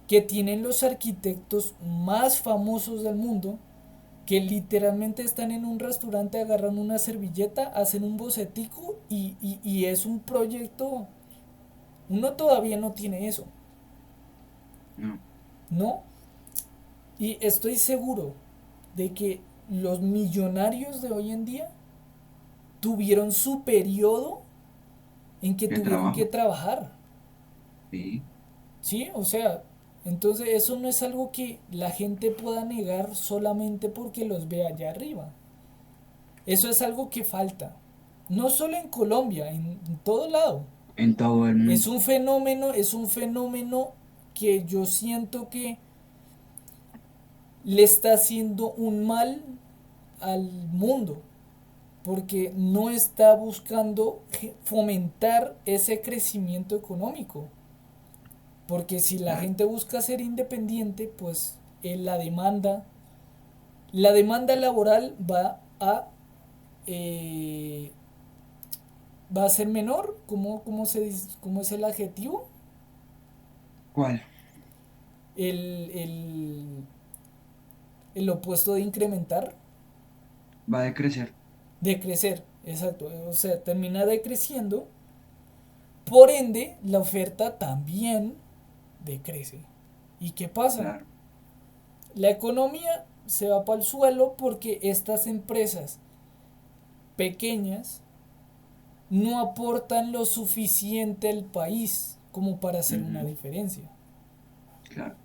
[SPEAKER 2] que tienen los arquitectos más famosos del mundo, que literalmente están en un restaurante, agarran una servilleta, hacen un bocetico y es un proyecto. Uno todavía no tiene eso,
[SPEAKER 1] No.
[SPEAKER 2] ¿no? Y estoy seguro de que los millonarios de hoy en día tuvieron su periodo en que
[SPEAKER 1] ¿Qué
[SPEAKER 2] tuvieron que
[SPEAKER 1] trabajo?
[SPEAKER 2] trabajar.
[SPEAKER 1] Sí.
[SPEAKER 2] ¿Sí? O sea, entonces eso no es algo que la gente pueda negar solamente porque los ve allá arriba. Eso es algo que falta. No solo en Colombia, en todo lado.
[SPEAKER 1] En todo el mundo.
[SPEAKER 2] Es un fenómeno que yo siento que le está haciendo un mal al mundo, porque no está buscando fomentar ese crecimiento económico. Porque si la
[SPEAKER 1] Claro.
[SPEAKER 2] gente busca ser independiente, pues la demanda laboral eh, va a ser menor. ¿Cómo se dice? ¿Cómo es el adjetivo?
[SPEAKER 1] ¿Cuál?
[SPEAKER 2] El, el opuesto de incrementar,
[SPEAKER 1] Va a decrecer.
[SPEAKER 2] de crecer, exacto. O sea, termina decreciendo. Por ende, la oferta también decrece. ¿Y qué pasa?
[SPEAKER 1] Claro.
[SPEAKER 2] La economía se va para el suelo porque estas empresas pequeñas no aportan lo suficiente al país como para hacer una
[SPEAKER 1] Ujú.
[SPEAKER 2] diferencia.
[SPEAKER 1] Claro.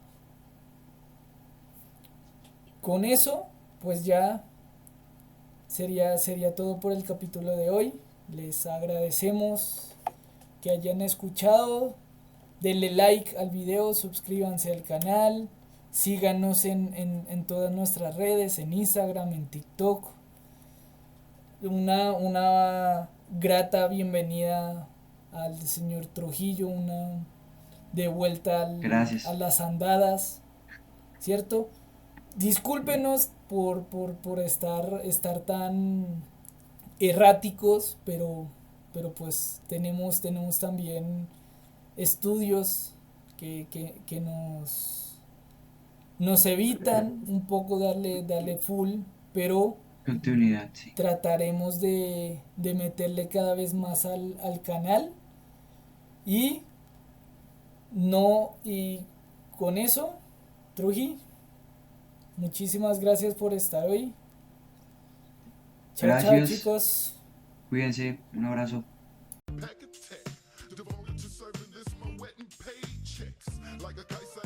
[SPEAKER 2] Con eso, pues ya sería todo por el capítulo de hoy. Les agradecemos que hayan escuchado. Denle like al video, suscríbanse al canal, síganos en todas nuestras redes, en Instagram, en TikTok. Una grata bienvenida al señor Trujillo, una de vuelta a
[SPEAKER 1] Gracias.
[SPEAKER 2] las andadas, ¿cierto? Discúlpenos por estar tan erráticos, pero pues tenemos también estudios que nos evitan un poco darle full, pero
[SPEAKER 1] Continuidad, sí.
[SPEAKER 2] trataremos de meterle cada vez más al canal y no, y con eso, Truji, muchísimas gracias por estar hoy. Chao, chao
[SPEAKER 1] Gracias.
[SPEAKER 2] chicos.
[SPEAKER 1] Cuídense. Un abrazo.
[SPEAKER 3] Pack a tech, devoted to serving this, my wet and paid checks. Like a Kaiser